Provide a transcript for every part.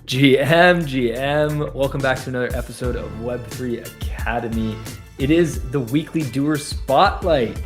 GM, welcome back to another episode of Web3 Academy. It is the weekly doer spotlight.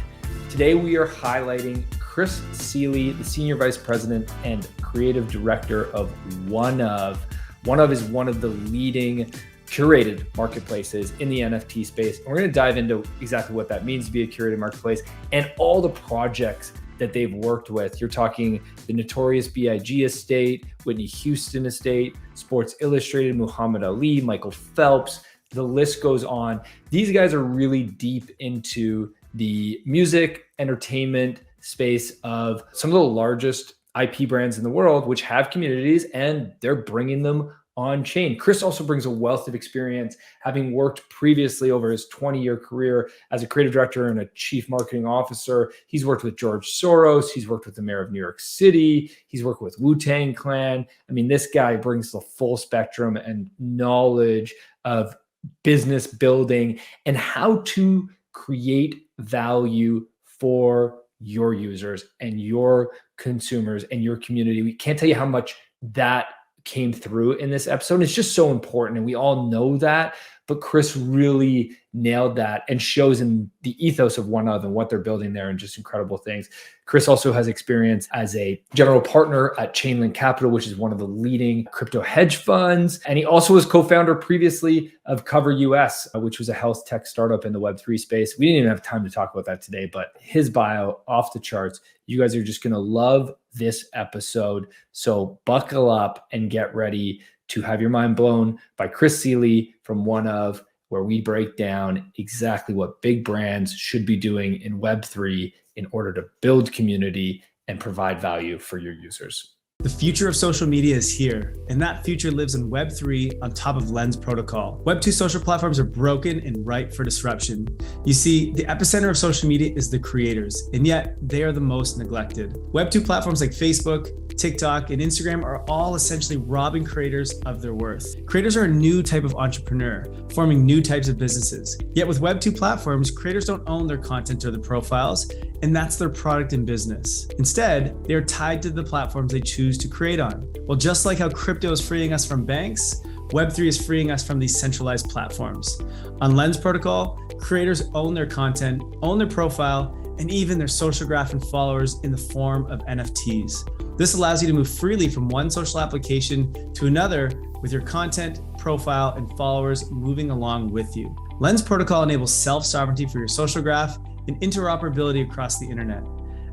Today we are highlighting Chris Sealey, the Senior Vice President and Creative Director of OneOf. OneOf is one of the leading curated marketplaces in the NFT space. And we're going to dive into exactly what that means to be a curated marketplace and all the projects that they've worked with. You're talking the Notorious B.I.G estate, Whitney Houston estate, Sports Illustrated, Muhammad Ali, Michael Phelps, the list goes on. These guys are really deep into the music, entertainment space of some of the largest IP brands in the world, which have communities, and they're bringing them on chain. Chris also brings a wealth of experience, having worked previously over his 20-year career as a creative director and a chief marketing officer. He's worked with George Soros. He's worked with the mayor of New York City. He's worked with Wu-Tang Clan. I mean, this guy brings the full spectrum and knowledge of business building and how to create value for your users and your consumers and your community. We can't tell you how much that came through in this episode. It's just so important, and we all know that, but Chris really nailed that and shows in the ethos of OneOf and what they're building there and just incredible things. Chris also has experience as a general partner at Chainlink Capital, which is one of the leading crypto hedge funds. And he also was co-founder previously of Cover US, which was a health tech startup in the Web3 space. We didn't even have time to talk about that today, but his bio off the charts. You guys are just going to love this episode. So buckle up and get ready to have your mind blown by Chris Sealey from OneOf, where we break down exactly what big brands should be doing in Web3 in order to build community and provide value for your users. The future of social media is here, and that future lives in Web3 on top of Lens Protocol. Web2 social platforms are broken and ripe for disruption. You see, the epicenter of social media is the creators, and yet they are the most neglected. Web2 platforms like Facebook, TikTok, and Instagram are all essentially robbing creators of their worth. Creators are a new type of entrepreneur, forming new types of businesses. Yet with Web2 platforms, creators don't own their content or their profiles, and that's their product and business. Instead, they are tied to the platforms they choose to create on. Well, just like how crypto is freeing us from banks, Web3 is freeing us from these centralized platforms. On Lens Protocol, creators own their content, own their profile, and even their social graph and followers in the form of NFTs. This allows you to move freely from one social application to another with your content, profile, and followers moving along with you. Lens Protocol enables self-sovereignty for your social graph and interoperability across the internet.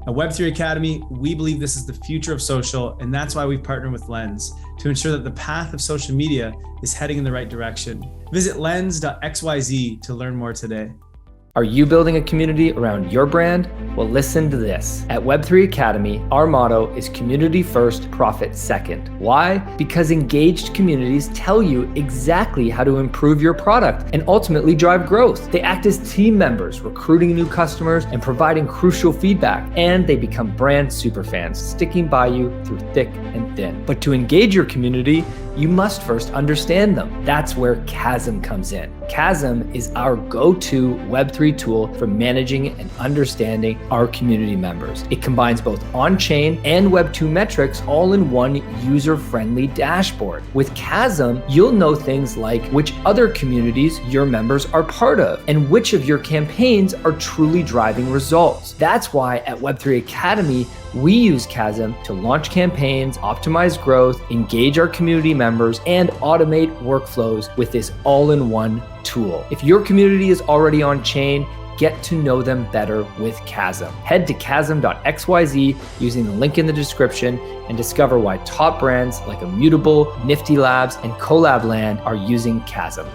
At Web3 Academy, we believe this is the future of social, and that's why we've partnered with Lens to ensure that the path of social media is heading in the right direction. Visit lens.xyz to learn more today. Are you building a community around your brand? Well, listen to this. At Web3 Academy, our motto is community first, profit second. Why? Because engaged communities tell you exactly how to improve your product and ultimately drive growth. They act as team members, recruiting new customers and providing crucial feedback. And they become brand superfans, sticking by you through thick and thin. But to engage your community, you must first understand them. That's where Chasm comes in. Chasm is our go-to Web3 tool for managing and understanding our community members. It combines both on-chain and Web2 metrics all in one user-friendly dashboard. With Chasm, you'll know things like which other communities your members are part of and which of your campaigns are truly driving results. That's why at Web3 Academy, we use Chasm to launch campaigns, optimize growth, engage our community members, and automate workflows with this all-in-one tool. If your community is already on chain, get to know them better with Chasm. Head to chasm.xyz using the link in the description and discover why top brands like Immutable, Nifty Labs, and Collabland are using Chasm.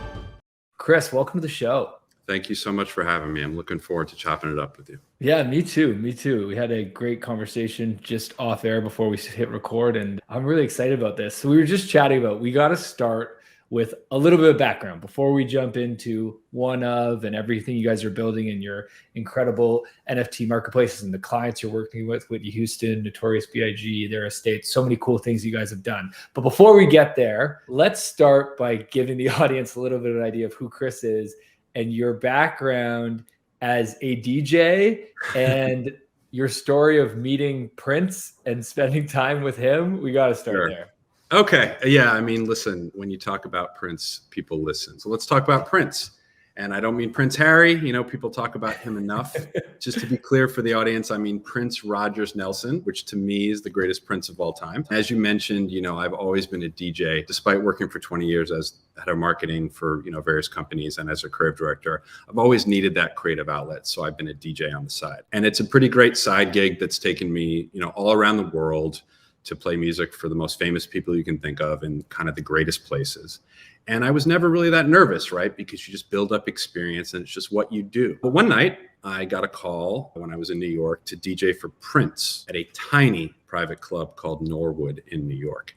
Chris, welcome to the show. Thank you so much for having me. I'm looking forward to chopping it up with you. Yeah, me too. Me too. We had a great conversation just off air before we hit record, and I'm really excited about this. So we were just chatting about, we got to start with a little bit of background before we jump into OneOf and everything you guys are building in your incredible NFT marketplaces and the clients you're working with, Whitney Houston, Notorious B.I.G, their estates, so many cool things you guys have done. But before we get there, let's start by giving the audience a little bit of an idea of who Chris is and your background as a DJ and your story of meeting Prince and spending time with him. We got to start there. Okay. Yeah. I mean, listen, when you talk about Prince, people listen. So let's talk about Prince. And I don't mean Prince Harry. People talk about him enough. Just to be clear for the audience, I mean Prince Rogers Nelson, which to me is the greatest Prince of all time. As you mentioned, I've always been a DJ, despite working for 20 years as head of marketing for, various companies and as a creative director. I've always needed that creative outlet. So I've been a DJ on the side. And it's a pretty great side gig that's taken me, all around the world to play music for the most famous people you can think of in kind of the greatest places. And I was never really that nervous, right? Because you just build up experience and it's just what you do. But one night I got a call when I was in New York to DJ for Prince at a tiny private club called Norwood in New York.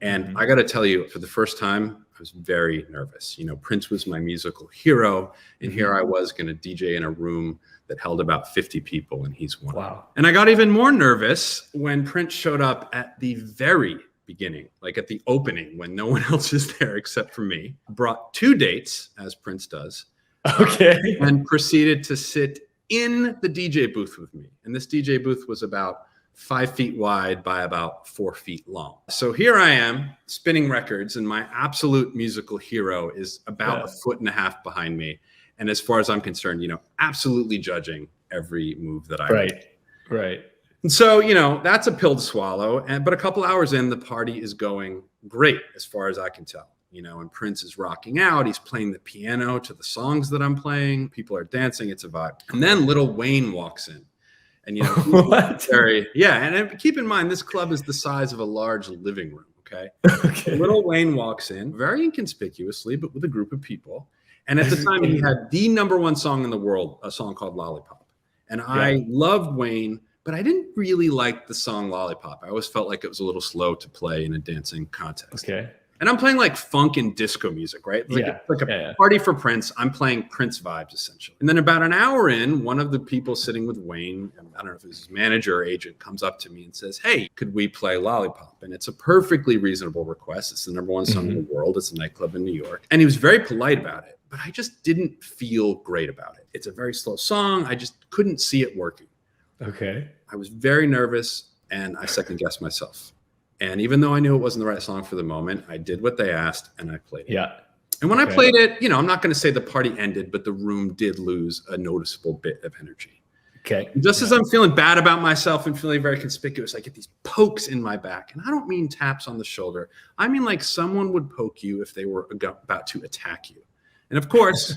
And I got to tell you, for the first time, I was very nervous. Prince was my musical hero. And here I was going to DJ in a room that held about 50 people, and he's one. Wow. And I got even more nervous when Prince showed up at the very beginning, like at the opening when no one else is there except for me, brought 2 dates, as Prince does. Okay. And proceeded to sit in the DJ booth with me. And this DJ booth was about 5 feet wide by about 4 feet long. So here I am spinning records, and my absolute musical hero is about 1.5 feet behind me. And as far as I'm concerned, absolutely judging every move that I make. Right. And so, that's a pill to swallow. But a couple hours in, the party is going great as far as I can tell. And Prince is rocking out. He's playing the piano to the songs that I'm playing. People are dancing. It's a vibe. And then Lil Wayne walks in. And, What? And keep in mind, this club is the size of a large living room. Okay. Lil Wayne walks in very inconspicuously, but with a group of people. And at the time, he had the #1 song in the world, a song called Lollipop. And I loved Wayne, but I didn't really like the song Lollipop. I always felt like it was a little slow to play in a dancing context. Okay. And I'm playing like funk and disco music, right? It's like a party for Prince. I'm playing Prince vibes, essentially. And then about an hour in, one of the people sitting with Wayne, I don't know if it was his manager or agent, comes up to me and says, "Hey, could we play Lollipop?" And it's a perfectly reasonable request. It's the #1 song in the world. It's a nightclub in New York. And he was very polite about it, but I just didn't feel great about it. It's a very slow song. I just couldn't see it working. Okay. I was very nervous and I second guessed myself. And even though I knew it wasn't the right song for the moment, I did what they asked and I played it. Yeah. And when I played it, I'm not going to say the party ended, but the room did lose a noticeable bit of energy. Okay. And just as I'm feeling bad about myself and feeling very conspicuous, I get these pokes in my back. And I don't mean taps on the shoulder. I mean like someone would poke you if they were about to attack you. And of course,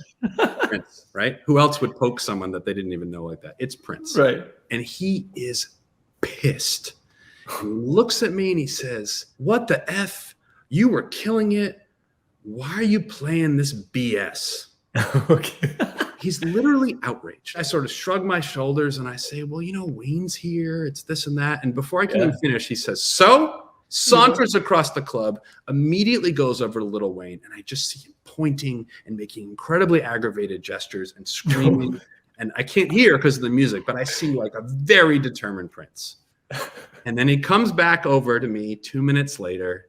Prince, right? Who else would poke someone that they didn't even know like that? It's Prince. Right. And he is pissed. He looks at me and he says, "What the F? You were killing it. Why are you playing this BS?" Okay. He's literally outraged. I sort of shrug my shoulders and I say, "Well, Wayne's here. It's this and that." And before I can even finish, he says, "So?" Saunters across the club, immediately goes over to Lil Wayne, and I just see him pointing and making incredibly aggravated gestures and screaming. And I can't hear because of the music, but I see like a very determined Prince. And then he comes back over to me 2 minutes later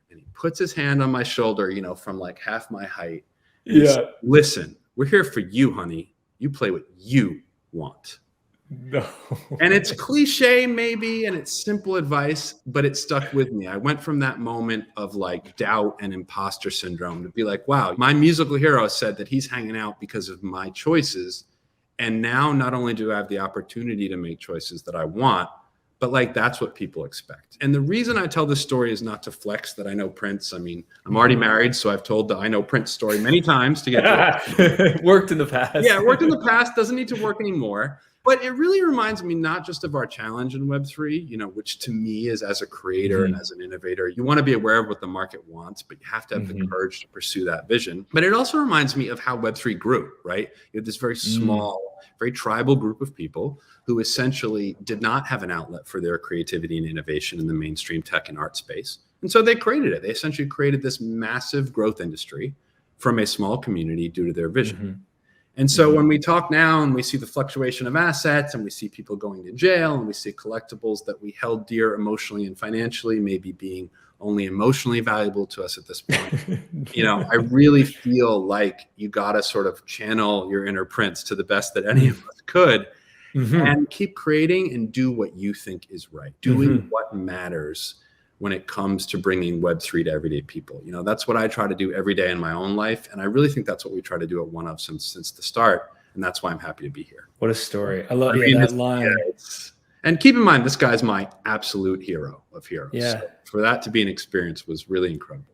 and he puts his hand on my shoulder, from like half my height. And he said, "Listen, we're here for you, honey. You play what you want." No. And it's cliche maybe, and it's simple advice, but it stuck with me. I went from that moment of like doubt and imposter syndrome to be like, wow, my musical hero said that he's hanging out because of my choices. And now not only do I have the opportunity to make choices that I want, but like that's what people expect. And the reason I tell this story is not to flex that I know Prince. I mean, I'm already married, so I've told the I know Prince story many times to get to it. Worked in the past. Yeah, it worked in the past, doesn't need to work anymore. But it really reminds me not just of our challenge in Web3, which to me is as a creator and as an innovator, you want to be aware of what the market wants, but you have to have the courage to pursue that vision. But it also reminds me of how Web3 grew, right? You had this very small, very tribal group of people who essentially did not have an outlet for their creativity and innovation in the mainstream tech and art space. And so they created it. They essentially created this massive growth industry from a small community due to their vision. And so when we talk now and we see the fluctuation of assets and we see people going to jail and we see collectibles that we held dear emotionally and financially, maybe being only emotionally valuable to us at this point, I really feel like you got to sort of channel your inner Prince to the best that any of us could and keep creating and do what you think is right, doing what matters when it comes to bringing Web3 to everyday people. You know, that's what I try to do every day in my own life. And I really think that's what we try to do at OneOf since the start. And that's why I'm happy to be here. What a story. I love that line. And keep in mind, this guy's my absolute hero of heroes. Yeah. So for that to be an experience was really incredible.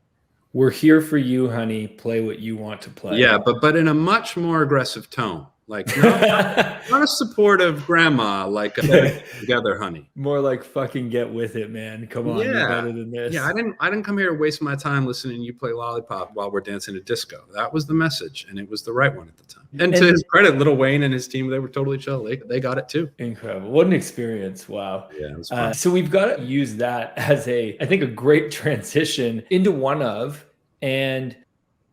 We're here for you, honey. Play what you want to play. Yeah, but in a much more aggressive tone. Like, not a supportive grandma, like together, honey. More like fucking get with it, man. Come on, you're better than this. Yeah, I didn't come here to waste my time listening to you play Lollipop while we're dancing a disco. That was the message, and it was the right one at the time. And to his credit, Lil Wayne and his team, they were totally chill. They got it too. Incredible. What an experience. Wow. Yeah, it was fun. So we've got to use that as I think a great transition into OneOf and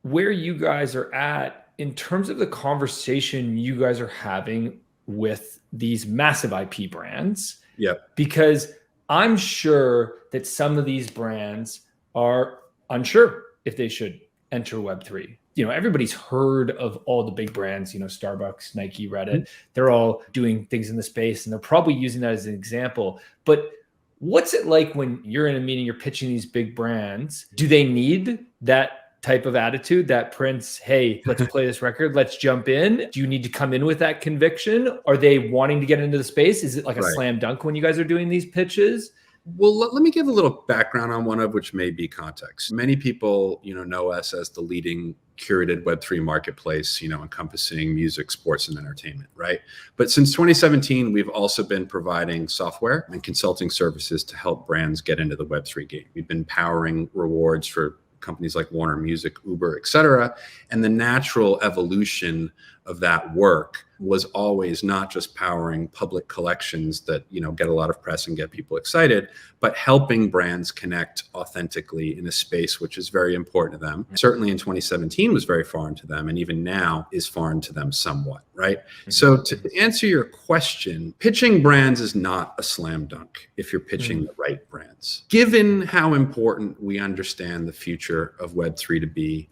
where you guys are at in terms of the conversation you guys are having with these massive IP brands. Yep. Because I'm sure that some of these brands are unsure if they should enter Web3. You know, everybody's heard of all the big brands, you know, Starbucks, Nike, Reddit. They're all doing things in the space and they're probably using that as an example. But what's it like when you're in a meeting, you're pitching these big brands? Do they need that type of attitude, that Prince, hey, let's play this record, let's jump in? Do you need to come in with that conviction? Are they wanting to get into the space? Is it like a slam dunk when you guys are doing these pitches? Well, let me give a little background on OneOf, which may be context. Many people, know us as the leading curated Web3 marketplace, encompassing music, sports, and entertainment, right? But since 2017, we've also been providing software and consulting services to help brands get into the Web3 game. We've been powering rewards for companies like Warner Music, Uber, et cetera. And the natural evolution of that work was always not just powering public collections that, get a lot of press and get people excited, but helping brands connect authentically in a space which is very important to them. Certainly in 2017 was very foreign to them, and even now is foreign to them somewhat, right? So to answer your question, pitching brands is not a slam dunk if you're pitching the right brands. Given how important we understand the future of Web3 to be,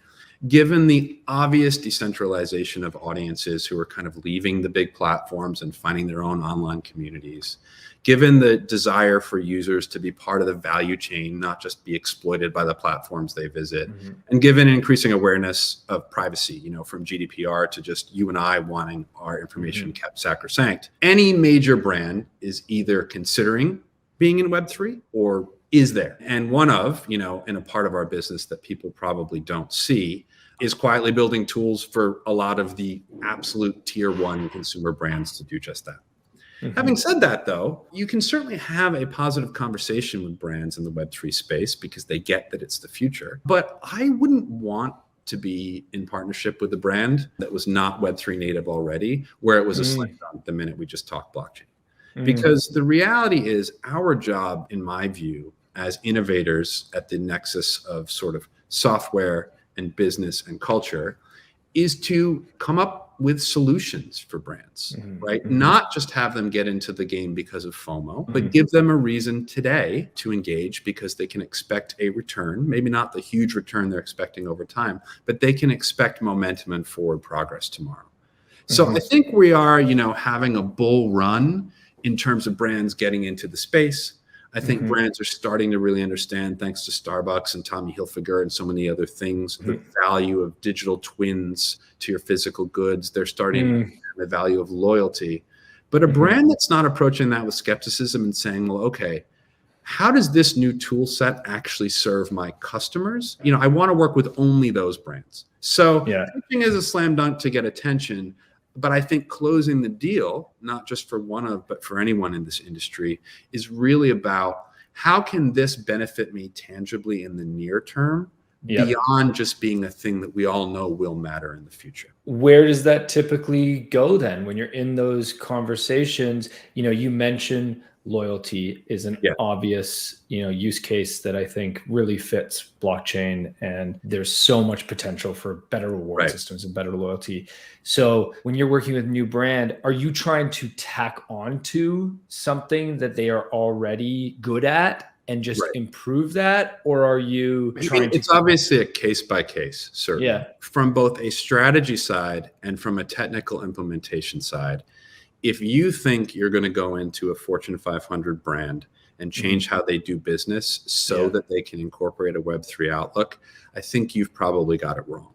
given the obvious decentralization of audiences who are kind of leaving the big platforms and finding their own online communities, given the desire for users to be part of the value chain, not just be exploited by the platforms they visit, and given increasing awareness of privacy, from GDPR to just you and I wanting our information kept sacrosanct, any major brand is either considering being in Web3 or is there. And OneOf, in a part of our business that people probably don't see, is quietly building tools for a lot of the absolute tier one consumer brands to do just that. Having said that, though, you can certainly have a positive conversation with brands in the Web3 space because they get that it's the future. But I wouldn't want to be in partnership with a brand that was not Web3 native already, where it was a slam dunk the minute we just talked blockchain. Because the reality is our job, in my view, as innovators at the nexus of sort of software and business and culture, is to come up with solutions for brands, right? Not just have them get into the game because of FOMO, but give them a reason today to engage because they can expect a return, maybe not the huge return they're expecting over time, but they can expect momentum and forward progress tomorrow. So I think we are, having a bull run in terms of brands getting into the space. I think brands are starting to really understand, thanks to Starbucks and Tommy Hilfiger and so many other things, the value of digital twins to your physical goods. They're starting to understand the value of loyalty. But a brand that's not approaching that with skepticism and saying, well, okay, how does this new tool set actually serve my customers? I want to work with only those brands. So pitching is a slam dunk to get attention. But I think closing the deal, not just for OneOf, but for anyone in this industry, is really about how can this benefit me tangibly in the near term beyond just being a thing that we all know will matter in the future. Where does that typically go then when you're in those conversations? You mentioned loyalty is an obvious, use case that I think really fits blockchain, and there's so much potential for better reward systems and better loyalty. So when you're working with a new brand, are you trying to tack onto something that they are already good at and just improve that? Or are you trying to... It's obviously a case by case, certainly. From both a strategy side and from a technical implementation side. If you think you're going to go into a Fortune 500 brand and change how they do business so that they can incorporate a Web3 outlook, I think you've probably got it wrong.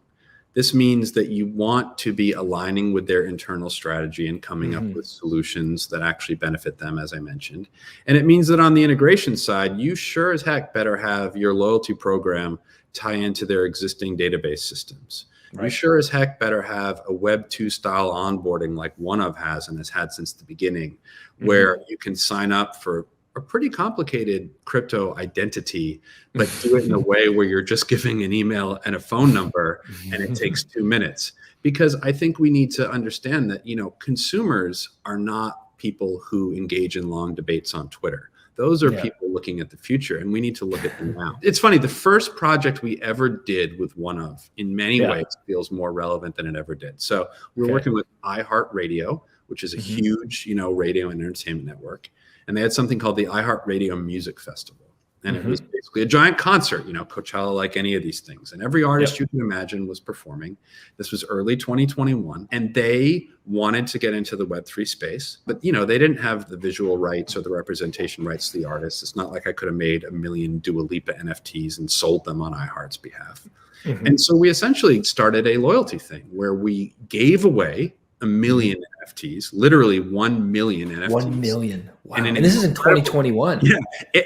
This means that you want to be aligning with their internal strategy and coming up with solutions that actually benefit them, as I mentioned. And it means that on the integration side, you sure as heck better have your loyalty program tie into their existing database systems. Right. You sure as heck better have a Web 2 style onboarding like OneOf has and has had since the beginning, where you can sign up for a pretty complicated crypto identity, but do it in a way where you're just giving an email and a phone number and it takes 2 minutes. Because I think we need to understand that, consumers are not people who engage in long debates on Twitter. Those are people looking at the future, and we need to look at them now. It's funny, the first project we ever did with OneOf in many ways feels more relevant than it ever did. So we're working with iHeartRadio, which is a huge, radio and entertainment network. And they had something called the iHeartRadio Music Festival. And it was basically a giant concert, Coachella, like any of these things. And every artist you can imagine was performing. This was early 2021. And they wanted to get into the Web3 space. But, they didn't have the visual rights or the representation rights to the artists. It's not like I could have made 1 million Dua Lipa NFTs and sold them on iHeart's behalf. And so we essentially started a loyalty thing where we gave away 1 million NFTs, literally 1 million NFTs. 1 million. Wow. And this is in 2021. Yeah.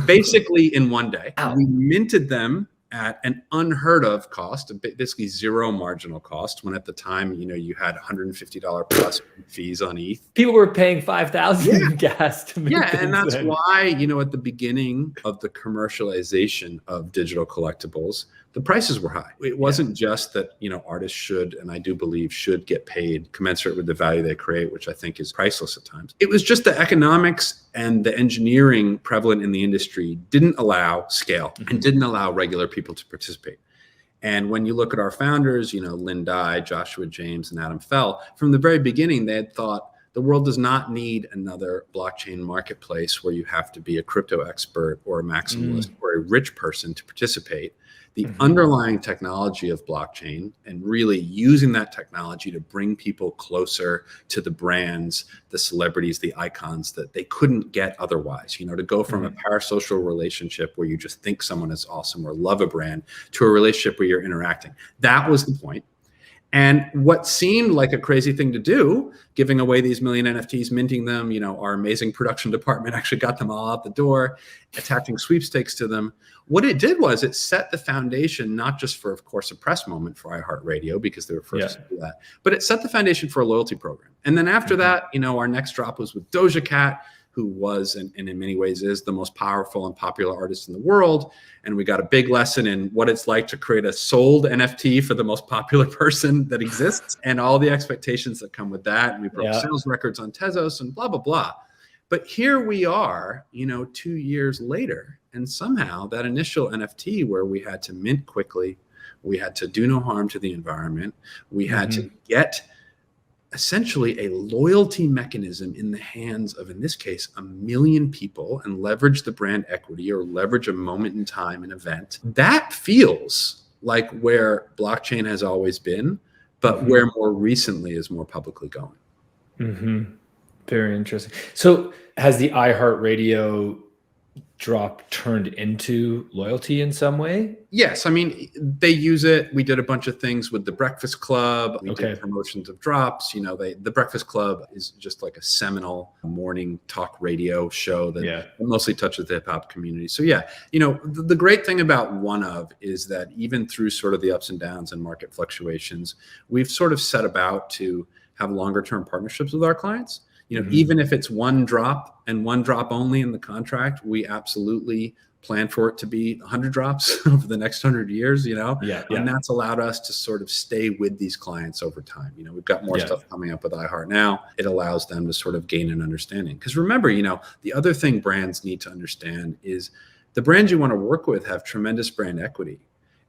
Basically in one day. Wow. We minted them at an unheard of cost, basically zero marginal cost, when at the time, you had $150 plus fees on ETH. People were paying $5,000 in gas to make and that's why, at the beginning of the commercialization of digital collectibles, the prices were high. It wasn't just that, artists should, and I do believe should get paid commensurate with the value they create, which I think is priceless at times. It was just the economics and the engineering prevalent in the industry didn't allow scale and didn't allow regular people to participate. And when you look at our founders, Lynn Dye, Joshua James, and Adam Fell, from the very beginning, they had thought the world does not need another blockchain marketplace where you have to be a crypto expert or a maximalist or a rich person to participate. The underlying technology of blockchain and really using that technology to bring people closer to the brands, the celebrities, the icons that they couldn't get otherwise, to go from a parasocial relationship where you just think someone is awesome or love a brand to a relationship where you're interacting. That was the point. And what seemed like a crazy thing to do, giving away these 1 million NFTs, minting them, our amazing production department actually got them all out the door, attaching sweepstakes to them. What it did was it set the foundation, not just for, of course, a press moment for iHeartRadio, because they were first to do that, but it set the foundation for a loyalty program. And then after that, our next drop was with Doja Cat, who was and in many ways is the most powerful and popular artist in the world. And we got a big lesson in what it's like to create a sold NFT for the most popular person that exists and all the expectations that come with that. And we broke sales records on Tezos and blah, blah, blah. But here we are, 2 years later, and somehow that initial NFT where we had to mint quickly, we had to do no harm to the environment, we had to get essentially a loyalty mechanism in the hands of, in this case, 1 million people and leverage the brand equity or leverage a moment in time, an event. That feels like where blockchain has always been, but where more recently is more publicly going. Very interesting. So has the iHeartRadio drop turned into loyalty in some way? Yes. I mean, they use it. We did a bunch of things with the Breakfast Club. We did promotions of drops. The Breakfast Club is just like a seminal morning talk radio show that mostly touches the hip hop community. So the great thing about OneOf is that even through sort of the ups and downs and market fluctuations, we've sort of set about to have longer term partnerships with our clients. Even if it's one drop and one drop only in the contract, we absolutely plan for it to be 100 drops over the next 100 years, and that's allowed us to sort of stay with these clients over time. We've got more stuff coming up with iHeart now. It allows them to sort of gain an understanding. Because remember, the other thing brands need to understand is the brands you want to work with have tremendous brand equity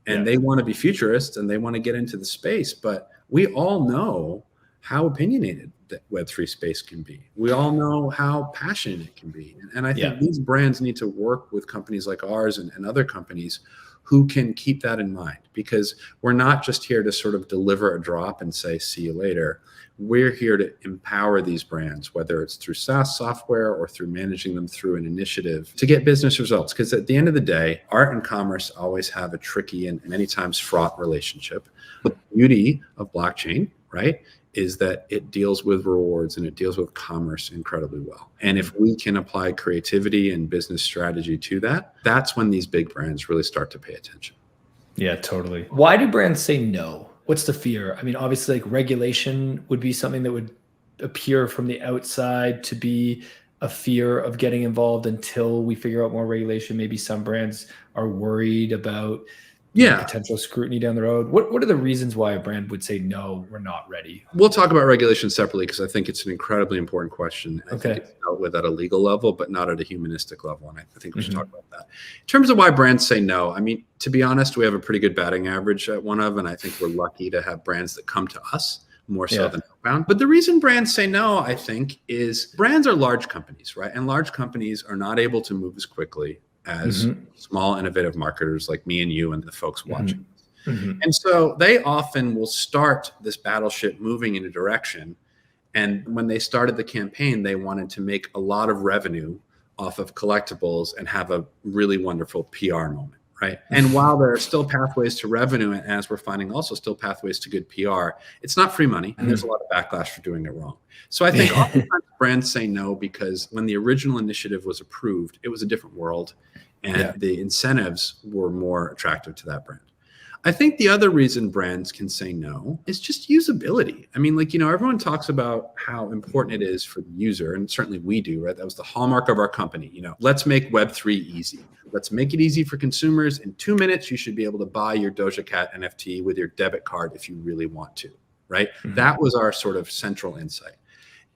and they want to be futurists and they want to get into the space. But we all know how opinionated that Web3 space can be. We all know how passionate it can be. And I think these brands need to work with companies like ours and other companies who can keep that in mind, because we're not just here to sort of deliver a drop and say, see you later. We're here to empower these brands, whether it's through SaaS software or through managing them through an initiative to get business results. Because at the end of the day, art and commerce always have a tricky and many times fraught relationship. The beauty of blockchain, right, is that it deals with rewards and it deals with commerce incredibly well. And if we can apply creativity and business strategy to that, that's when these big brands really start to pay attention. Yeah, totally. Why do brands say no? What's the fear? I mean, obviously, like regulation would be something that would appear from the outside to be a fear of getting involved until we figure out more regulation. Maybe some brands are worried about potential scrutiny down the road. What are the reasons why a brand would say, no, we're not ready? We'll talk about regulation separately because I think it's an incredibly important question. I think it's dealt with at a legal level, but not at a humanistic level. And I think we should talk about that. In terms of why brands say no, I mean, to be honest, we have a pretty good batting average at OneOf, and I think we're lucky to have brands that come to us more so than outbound. But the reason brands say no, I think, is brands are large companies, right? And large companies are not able to move as quickly as small, innovative marketers like me and you and the folks watching. And so they often will start this battleship moving in a direction. And when they started the campaign, they wanted to make a lot of revenue off of collectibles and have a really wonderful PR moment, right? And while there are still pathways to revenue, and as we're finding also still pathways to good PR, it's not free money. And there's a lot of backlash for doing it wrong. So I think oftentimes brands say no because when the original initiative was approved, it was a different world. And the incentives were more attractive to that brand. I think the other reason brands can say no is just usability. I mean, like, everyone talks about how important it is for the user, and certainly we do, right? That was the hallmark of our company. Let's make Web3 easy. Let's make it easy for consumers. In 2 minutes, you should be able to buy your Doja Cat NFT with your debit card if you really want to, right? That was our sort of central insight.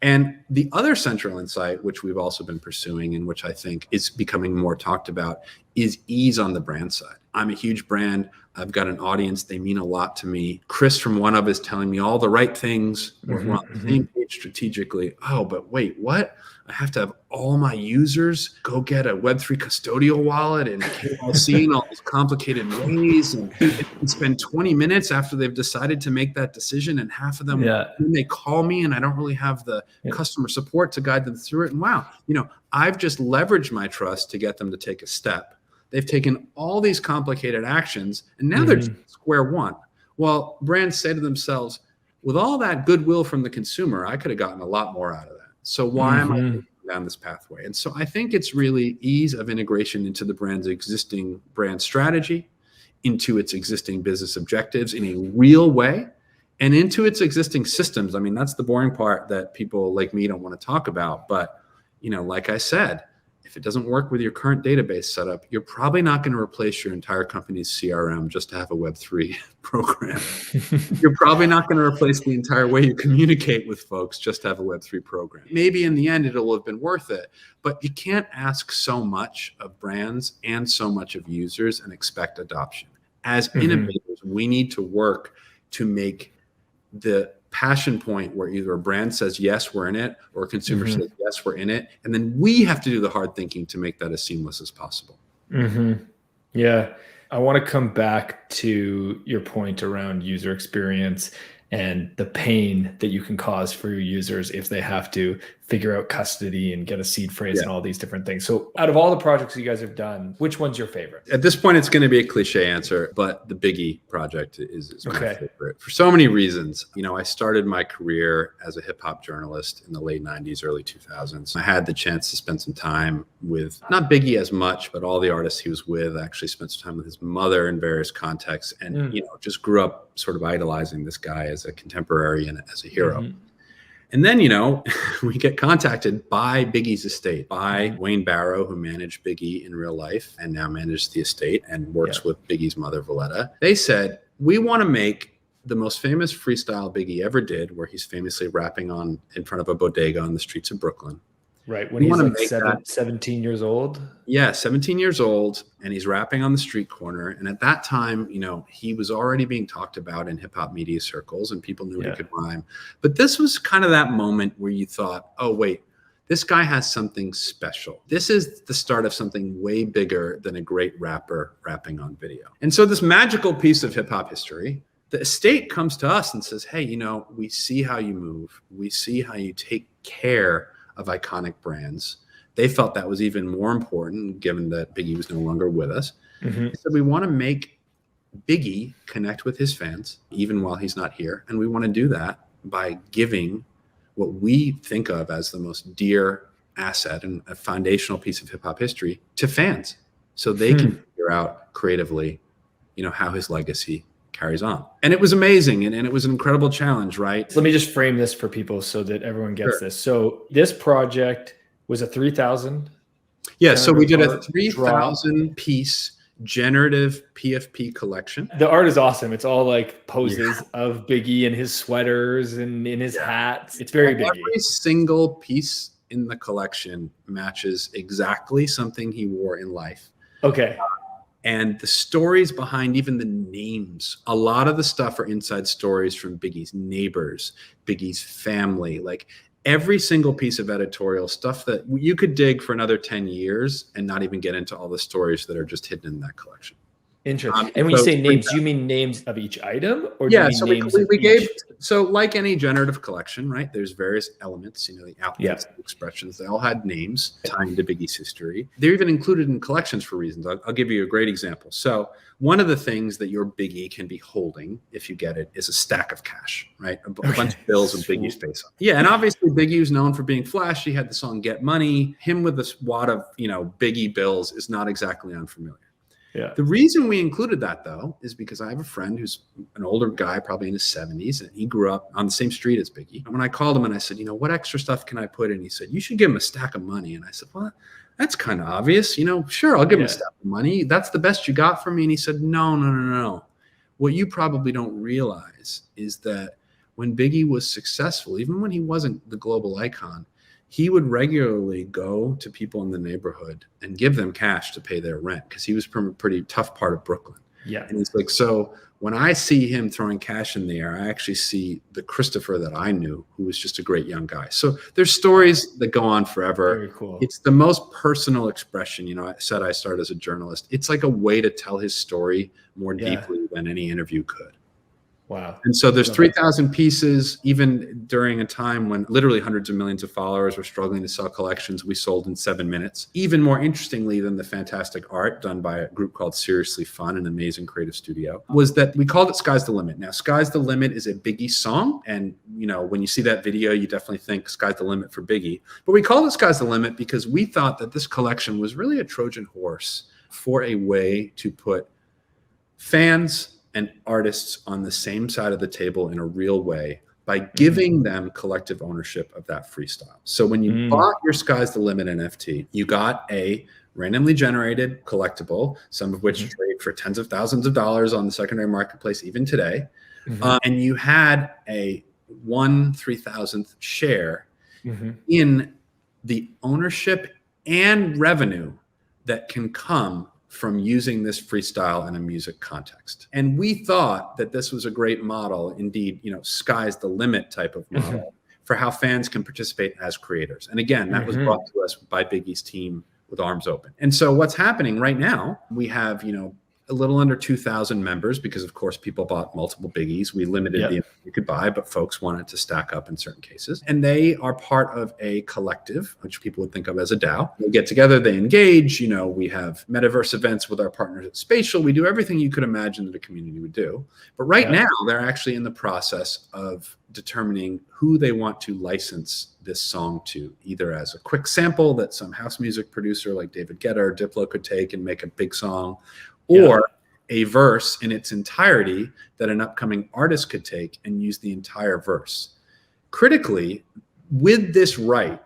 And the other central insight, which we've also been pursuing and which I think is becoming more talked about, is ease on the brand side. I'm a huge brand. I've got an audience. They mean a lot to me. Chris from OneOf is telling me all the right things. We're on the same page strategically. Oh, but wait, what? I have to have all my users go get a Web3 custodial wallet and KYC in all these complicated ways, and spend 20 minutes after they've decided to make that decision, and half of them, they call me and I don't really have the customer support to guide them through it. And wow, I've just leveraged my trust to get them to take a step. They've taken all these complicated actions, and now they're just square one. Well, brands say to themselves, with all that goodwill from the consumer, I could have gotten a lot more out of that. So why am I taking down this pathway? And so I think it's really ease of integration into the brand's existing brand strategy, into its existing business objectives in a real way, and into its existing systems. I mean, that's the boring part that people like me don't want to talk about. But, like I said, if it doesn't work with your current database setup, you're probably not going to replace your entire company's CRM just to have a Web3 program. You're probably not going to replace the entire way you communicate with folks just to have a Web3 program. Maybe in the end, it'll have been worth it, but you can't ask so much of brands and so much of users and expect adoption. As innovators, we need to work to make the passion point where either a brand says, yes, we're in it, or a consumer says, yes, we're in it. And then we have to do the hard thinking to make that as seamless as possible. Yeah. I want to come back to your point around user experience and the pain that you can cause for your users if they have to figure out custody and get a seed phrase and all these different things. So out of all the projects you guys have done, which one's your favorite? At this point, it's going to be a cliche answer, but the Biggie project is my favorite for so many reasons. I started my career as a hip hop journalist in the late 90s, early 2000s. I had the chance to spend some time with not Biggie as much, but all the artists he was with. I actually spent some time with his mother in various contexts, and just grew up sort of idolizing this guy as a contemporary and as a hero. And then, we get contacted by Biggie's estate, by Wayne Barrow, who managed Biggie in real life and now manages the estate and works with Biggie's mother, Valletta. They said, we want to make the most famous freestyle Biggie ever did, where he's famously rapping in front of a bodega on the streets of Brooklyn. Right. When he's like 17 years old. Yeah, 17 years old. And he's rapping on the street corner. And at that time, he was already being talked about in hip hop media circles and people knew he could rhyme. But this was kind of that moment where you thought, oh, wait, This guy has something special. This is the start of something way bigger than a great rapper rapping on video. And so this magical piece of hip hop history, the estate comes to us and says, hey, you know, we see how you move. We see how you take care of iconic brands. They felt that was even more important given that Biggie was no longer with us. So we want to make Biggie connect with his fans even while he's not here. And we want to do that by giving what we think of as the most dear asset and a foundational piece of hip hop history to fans so they can figure out creatively, you know, how his legacy carries on. And it was amazing. And it was an incredible challenge, right? Let me just frame this for people so that everyone gets this. So this project was a 3,000. Yeah. So we did a 3,000 piece generative PFP collection. The art is awesome. It's all like poses of Biggie and his sweaters and in his hats. It's very Biggie. Every single piece in the collection matches exactly something he wore in life. Okay. And the stories behind even the names, a lot of the stuff are inside stories from Biggie's neighbors, Biggie's family, like every single piece of editorial stuff that you could dig for another 10 years and not even get into all the stories that are just hidden in that collection. Interesting. And when you say names, do you mean names of each item, or yeah? Do you mean So names we gave. So like any generative collection, right? There's various elements, you know, the outfits, the expressions. They all had names tying to Biggie's history. They're even included in collections for reasons. I'll give you a great example. So one of the things that your Biggie can be holding, if you get it, is a stack of cash, right? A bunch of bills with Biggie's face on. Yeah, and obviously Biggie was known for being flashy. He had the song "Get Money." Him with a wad of, you know, Biggie bills is not exactly unfamiliar. Yeah. The reason we included that, though, is because I have a friend who's an older guy, probably in his 70s, and he grew up on the same street as Biggie. And when I called him and I said, you know, what extra stuff can I put in? He said, you should give him a stack of money. And I said, well, that's kind of obvious. You know, sure, I'll give him a stack of money. That's the best you got from me. And he said, no. What you probably don't realize is that when Biggie was successful, even when he wasn't the global icon, he would regularly go to people in the neighborhood and give them cash to pay their rent because he was from a pretty tough part of Brooklyn. Yeah. And he's like, so when I see him throwing cash in the air, I actually see the Christopher that I knew, who was just a great young guy. So there's stories that go on forever. Very cool. It's the most personal expression. You know, I said I started as a journalist. It's like a way to tell his story more deeply than any interview could. Wow. And so there's 3,000 pieces, even during a time when literally hundreds of millions of followers were struggling to sell collections, we sold in 7 minutes. Even more interestingly than the fantastic art done by a group called Seriously Fun, an amazing creative studio, was that we called it Sky's the Limit. Now, Sky's the Limit is a Biggie song. And, you know, when you see that video, you definitely think Sky's the limit for Biggie. But we called it Sky's the Limit because we thought that this collection was really a Trojan horse for a way to put fans and artists on the same side of the table in a real way by giving them collective ownership of that freestyle. So when you bought your Sky's the Limit NFT, you got a randomly generated collectible, some of which trade for tens of thousands of dollars on the secondary marketplace even today. And you had a 1/3000th share in the ownership and revenue that can come from using this freestyle in a music context. And we thought that this was a great model, indeed, you know, sky's the limit type of model for how fans can participate as creators. And again, that was brought to us by Biggie's team with arms open. And so what's happening right now, we have, you know, a little under 2,000 members because, of course, people bought multiple Biggies. We limited the amount you could buy, but folks wanted to stack up in certain cases. And they are part of a collective, which people would think of as a DAO. They get together, they engage. You know, we have metaverse events with our partners at Spatial. We do everything you could imagine that a community would do. But right now, they're actually in the process of determining who they want to license this song to, either as a quick sample that some house music producer like David Guetta or Diplo could take and make a big song, or a verse in its entirety that an upcoming artist could take and use the entire verse. Critically, with this right,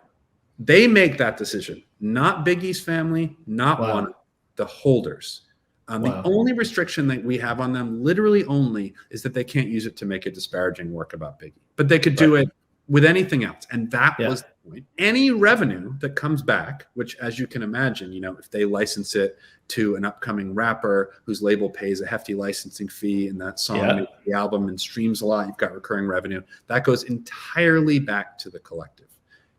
they make that decision, not Biggie's family, not one, the holders. The only restriction that we have on them, literally only, is that they can't use it to make a disparaging work about Biggie. But they could do it with anything else. And that was the point. Any revenue that comes back, which, as you can imagine, you know, if they license it to an upcoming rapper whose label pays a hefty licensing fee and that song makes the album and streams a lot, you've got recurring revenue. That goes entirely back to the collective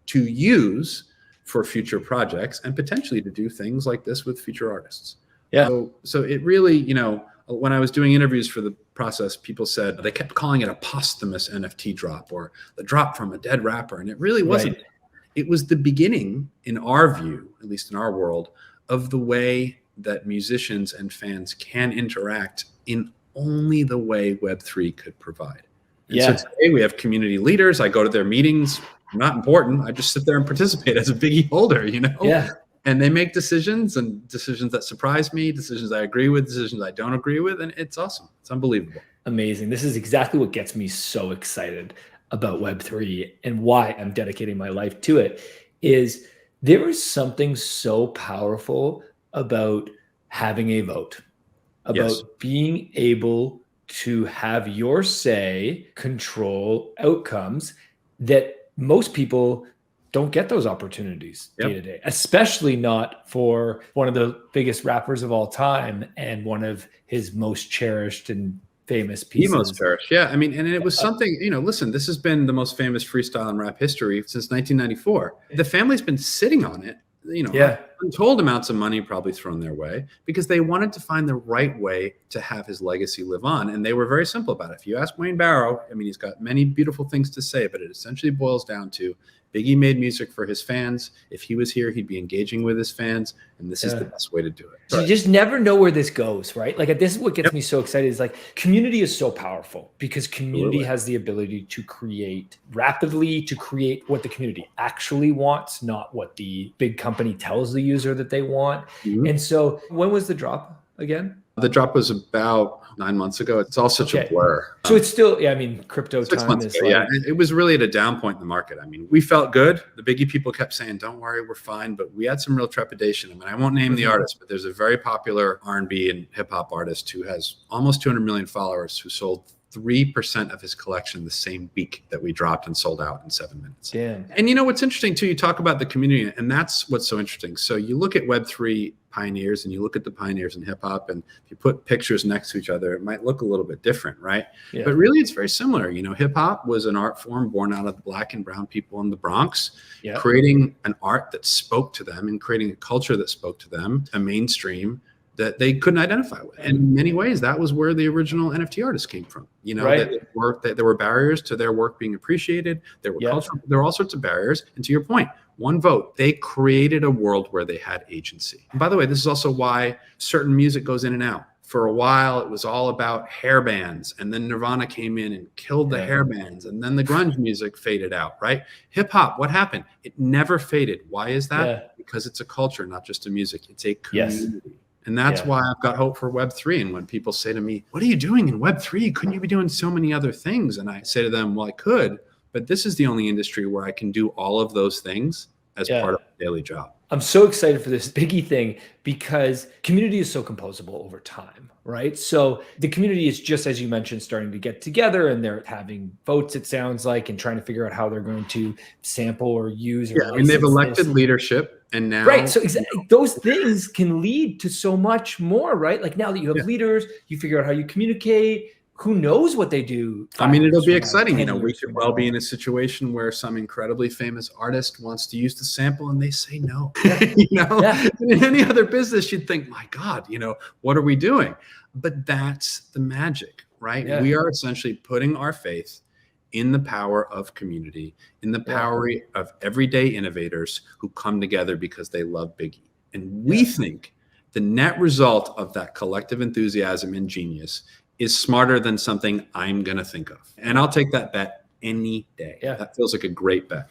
to use for future projects and potentially to do things like this with future artists. Yeah. So it really, when I was doing interviews for the process, people said they kept calling it a posthumous NFT drop or the drop from a dead rapper. And it really wasn't. Right. It was the beginning, in our view, at least in our world, of the way that musicians and fans can interact in only the way Web3 could provide. And so today we have community leaders. I go to their meetings. Not important. I just sit there and participate as a Biggie holder, Yeah. And they make decisions, and decisions that surprise me, decisions I agree with, decisions I don't agree with. And it's awesome. It's unbelievable. Amazing. This is exactly what gets me so excited about Web3 and why I'm dedicating my life to it. Is there is something so powerful about having a vote, about being able to have your say control outcomes that most people don't get those opportunities day to day, especially not for one of the biggest rappers of all time and one of his most cherished and famous pieces. The most cherished, yeah. I mean, and it was something, listen, this has been the most famous freestyle in rap history since 1994. The family's been sitting on it, untold amounts of money probably thrown their way because they wanted to find the right way to have his legacy live on. And they were very simple about it. If you ask Wayne Barrow, I mean, he's got many beautiful things to say, but it essentially boils down to Biggie made music for his fans. If he was here, he'd be engaging with his fans. And this is the best way to do it. So you just never know where this goes, right? Like this is what gets me so excited is like community is so powerful because community has the ability to create rapidly, to create what the community actually wants, not what the big company tells the user that they want. And so when was the drop again? The drop was about 9 months ago. It's all such a blur. So it's still, crypto 6 time months is ago, it was really at a down point in the market. I mean, we felt good. The Biggie people kept saying, don't worry, we're fine. But we had some real trepidation. I mean, I won't name the artist, but there's a very popular R&B and hip hop artist who has almost 200 million followers who sold 3% of his collection the same week that we dropped and sold out in 7 minutes. Damn. And what's interesting too, you talk about the community, and that's what's so interesting. So you look at Web3 pioneers and you look at the pioneers in hip hop, and if you put pictures next to each other, it might look a little bit different, right? Yeah. But really it's very similar. Hip hop was an art form born out of Black and brown people in the Bronx, creating an art that spoke to them and creating a culture that spoke to them, a mainstream that they couldn't identify with. And in many ways, that was where the original NFT artists came from. That there were barriers to their work being appreciated. There were there were all sorts of barriers. And to your point, one vote, they created a world where they had agency. And by the way, this is also why certain music goes in and out. For a while, it was all about hair bands. And then Nirvana came in and killed the hair bands. And then the grunge music faded out, right? Hip hop, what happened? It never faded. Why is that? Because it's a culture, not just a music. It's a community. And that's why I've got hope for Web3. And when people say to me, what are you doing in Web3? Couldn't you be doing so many other things? And I say to them, well, I could, but this is the only industry where I can do all of those things as part of my daily job. I'm so excited for this Biggie thing because community is so composable over time, right? So the community is just, as you mentioned, starting to get together and they're having votes, it sounds like, and trying to figure out how they're going to sample or use. Or and they've elected leadership. And now, right. So exactly, those things can lead to so much more, right? Like now that you have leaders, you figure out how you communicate. Who knows what they do? I mean, it'll be exciting. We could well be in a situation where some incredibly famous artist wants to use the sample and they say no. In any other business, you'd think, my God, what are we doing? But that's the magic, right? Yeah. We are essentially putting our faith in the power of community, in the power of everyday innovators who come together because they love Biggie. And we think the net result of that collective enthusiasm and genius is smarter than something I'm going to think of. And I'll take that bet any day. Yeah. That feels like a great bet.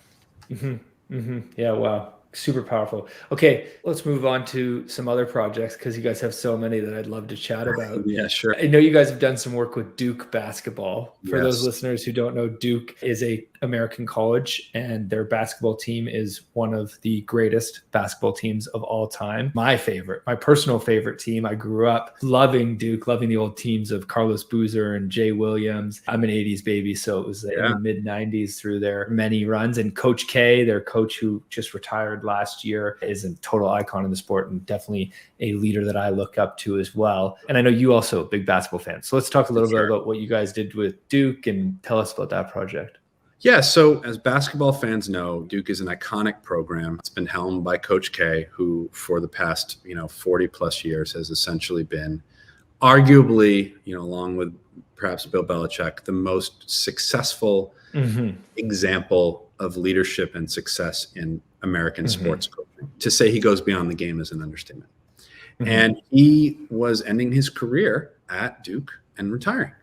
Yeah, wow. Super powerful. Okay, let's move on to some other projects because you guys have so many that I'd love to chat about. Yeah, sure. I know you guys have done some work with Duke basketball. For those listeners who don't know, Duke is a American college and their basketball team is one of the greatest basketball teams of all time. My personal favorite team. I grew up loving Duke, loving the old teams of Carlos Boozer and Jay Williams. I'm an 80s baby, so it was in the mid 90s through their many runs. And Coach K, their coach who just retired last year, is a total icon in the sport and definitely a leader that I look up to as well. And I know you also a big basketball fan. So let's talk a little bit about what you guys did with Duke and tell us about that project. Yeah, so as basketball fans know, Duke is an iconic program. It's been helmed by Coach K, who for the past 40 plus years has essentially been arguably, along with perhaps Bill Belichick, the most successful example of leadership and success in American sports coaching. To say he goes beyond the game is an understatement. And he was ending his career at Duke and retiring.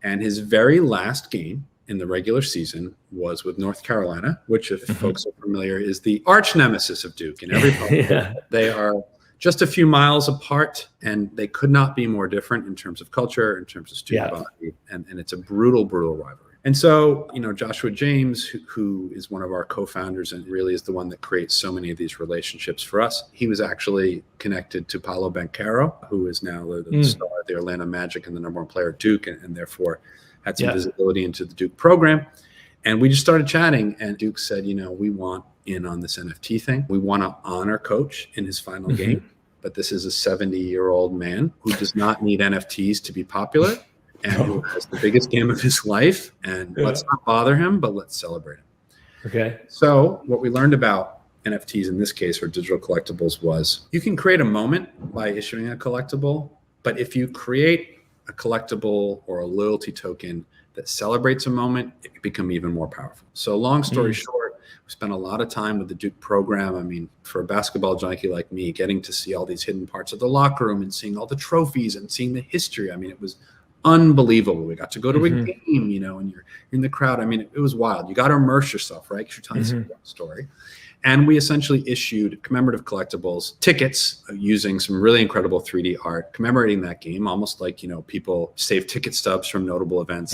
And his very last game in the regular season was with North Carolina, which, if folks are familiar, is the arch nemesis of Duke in every part. They are just a few miles apart, and they could not be more different in terms of culture, in terms of student body, and it's a brutal rivalry. And so, Joshua James, who is one of our co-founders and really is the one that creates so many of these relationships for us, he was actually connected to Paolo Banchero, who is now the star of the Orlando Magic and the number one player at Duke, and therefore had some visibility into the Duke program. And we just started chatting, and Duke said, we want in on this NFT thing. We want to honor Coach in his final game, but this is a 70-year-old man who does not need NFTs to be popular. And who has the biggest game of his life, and let's not bother him, but let's celebrate him. Okay. So what we learned about NFTs in this case, or digital collectibles, was you can create a moment by issuing a collectible, but if you create a collectible or a loyalty token that celebrates a moment, it can become even more powerful. So long story short, we spent a lot of time with the Duke program. I mean, for a basketball junkie like me, getting to see all these hidden parts of the locker room and seeing all the trophies and seeing the history. I mean, it was unbelievable. We got to go to a game, and you're in the crowd. I mean, it was wild. You got to immerse yourself, right? Because you're telling some story. And we essentially issued commemorative collectibles, tickets using some really incredible 3D art, commemorating that game, almost like, people save ticket stubs from notable events.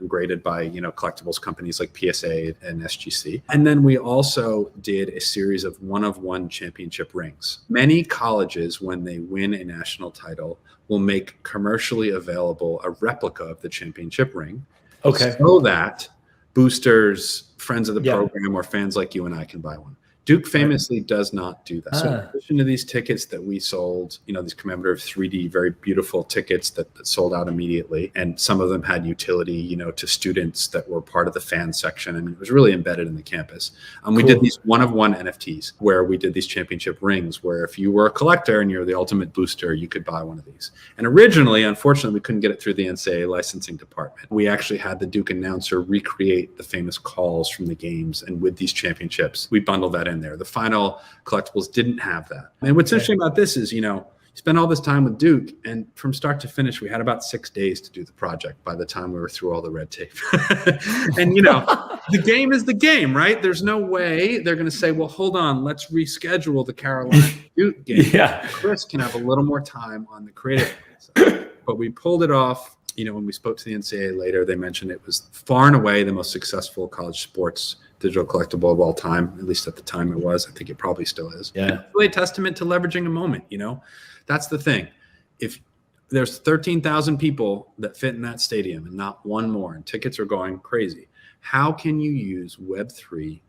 Graded by, collectibles companies like PSA and SGC. And then we also did a series of one-of-one championship rings. Many colleges, when they win a national title, will make commercially available a replica of the championship ring. So that boosters, friends of the program, or fans like you and I can buy one. Duke famously does not do that. So in addition to these tickets that we sold, these commemorative 3D, very beautiful tickets that sold out immediately, and some of them had utility, to students that were part of the fan section. I mean, it was really embedded in the campus. We did these one-of-one NFTs where we did these championship rings, where if you were a collector and you're the ultimate booster, you could buy one of these. And originally, unfortunately, we couldn't get it through the NCAA licensing department. We actually had the Duke announcer recreate the famous calls from the games, and with these championships, we bundled that in there. The final collectibles didn't have that. And what's interesting about this is, you spend all this time with Duke, and from start to finish, we had about 6 days to do the project by the time we were through all the red tape. And, the game is the game, right? There's no way they're going to say, well, hold on, let's reschedule the Carolina Duke game. Chris can have a little more time on the creative side. But we pulled it off. When we spoke to the NCAA later, they mentioned it was far and away the most successful college sports digital collectible of all time. At least at the time it was. I think it probably still is. It's really a testament to leveraging a moment. That's the thing. If there's 13,000 people that fit in that stadium and not one more, and tickets are going crazy, how can you use Web3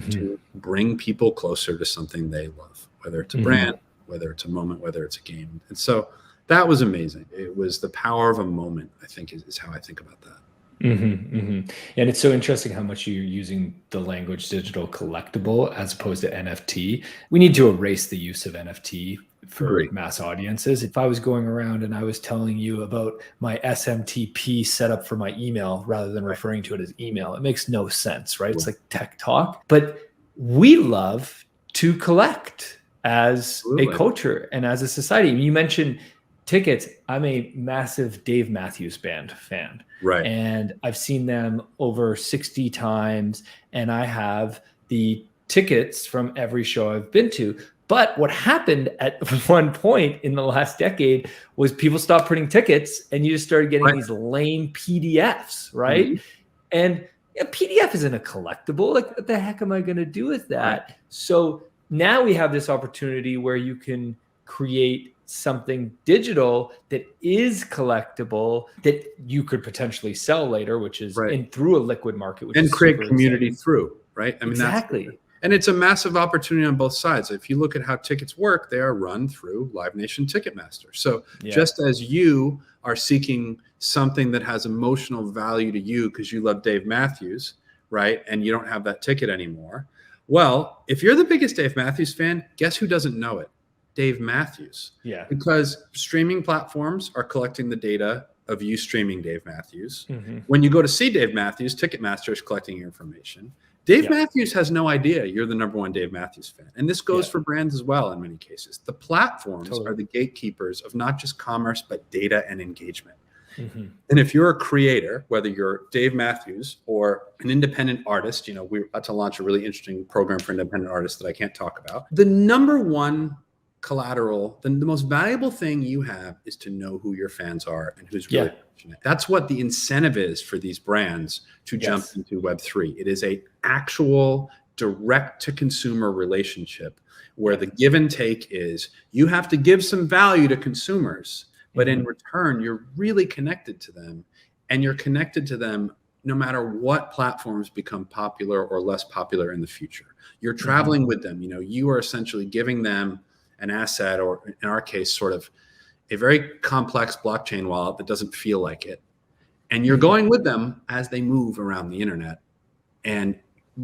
to bring people closer to something they love, whether it's a brand, whether it's a moment, whether it's a game? And so that was amazing. It was the power of a moment, I think, is how I think about that. And it's so interesting how much you're using the language digital collectible as opposed to NFT. We need to erase the use of NFT for mass audiences. If I was going around and I was telling you about my SMTP setup for my email rather than referring to it as email, it makes no sense, right? It's like tech talk. But we love to collect as a culture and as a society. You mentioned tickets. I'm a massive Dave Matthews Band fan. Right. And I've seen them over 60 times, and I have the tickets from every show I've been to. But what happened at one point in the last decade was people stopped printing tickets, and you just started getting these lame PDFs, right? And a PDF isn't a collectible. Like, what the heck am I going to do with that? So now we have this opportunity where you can create something digital that is collectible that you could potentially sell later, which is in through a liquid market, which and is create community through, right? I mean, exactly. And it's a massive opportunity on both sides. If you look at how tickets work, they are run through Live Nation Ticketmaster. So just as you are seeking something that has emotional value to you because you love Dave Matthews, right? And you don't have that ticket anymore. Well, if you're the biggest Dave Matthews fan, guess who doesn't know it? Dave Matthews. Yeah. Because streaming platforms are collecting the data of you streaming Dave Matthews. Mm-hmm. When you go to see Dave Matthews, Ticketmaster is collecting your information. Dave Matthews has no idea you're the number one Dave Matthews fan. And this goes for brands as well in many cases. The platforms are the gatekeepers of not just commerce, but data and engagement. Mm-hmm. And if you're a creator, whether you're Dave Matthews or an independent artist, we're about to launch a really interesting program for independent artists that I can't talk about. The number one collateral, the most valuable thing you have is to know who your fans are and who's really passionate. That's what the incentive is for these brands to jump into Web3. It is a actual direct to consumer relationship where the give and take is you have to give some value to consumers, but in return, you're really connected to them, and you're connected to them no matter what platforms become popular or less popular in the future. You're traveling with them. You are essentially giving them an asset, or in our case, sort of a very complex blockchain wallet that doesn't feel like it. And you're going with them as they move around the internet and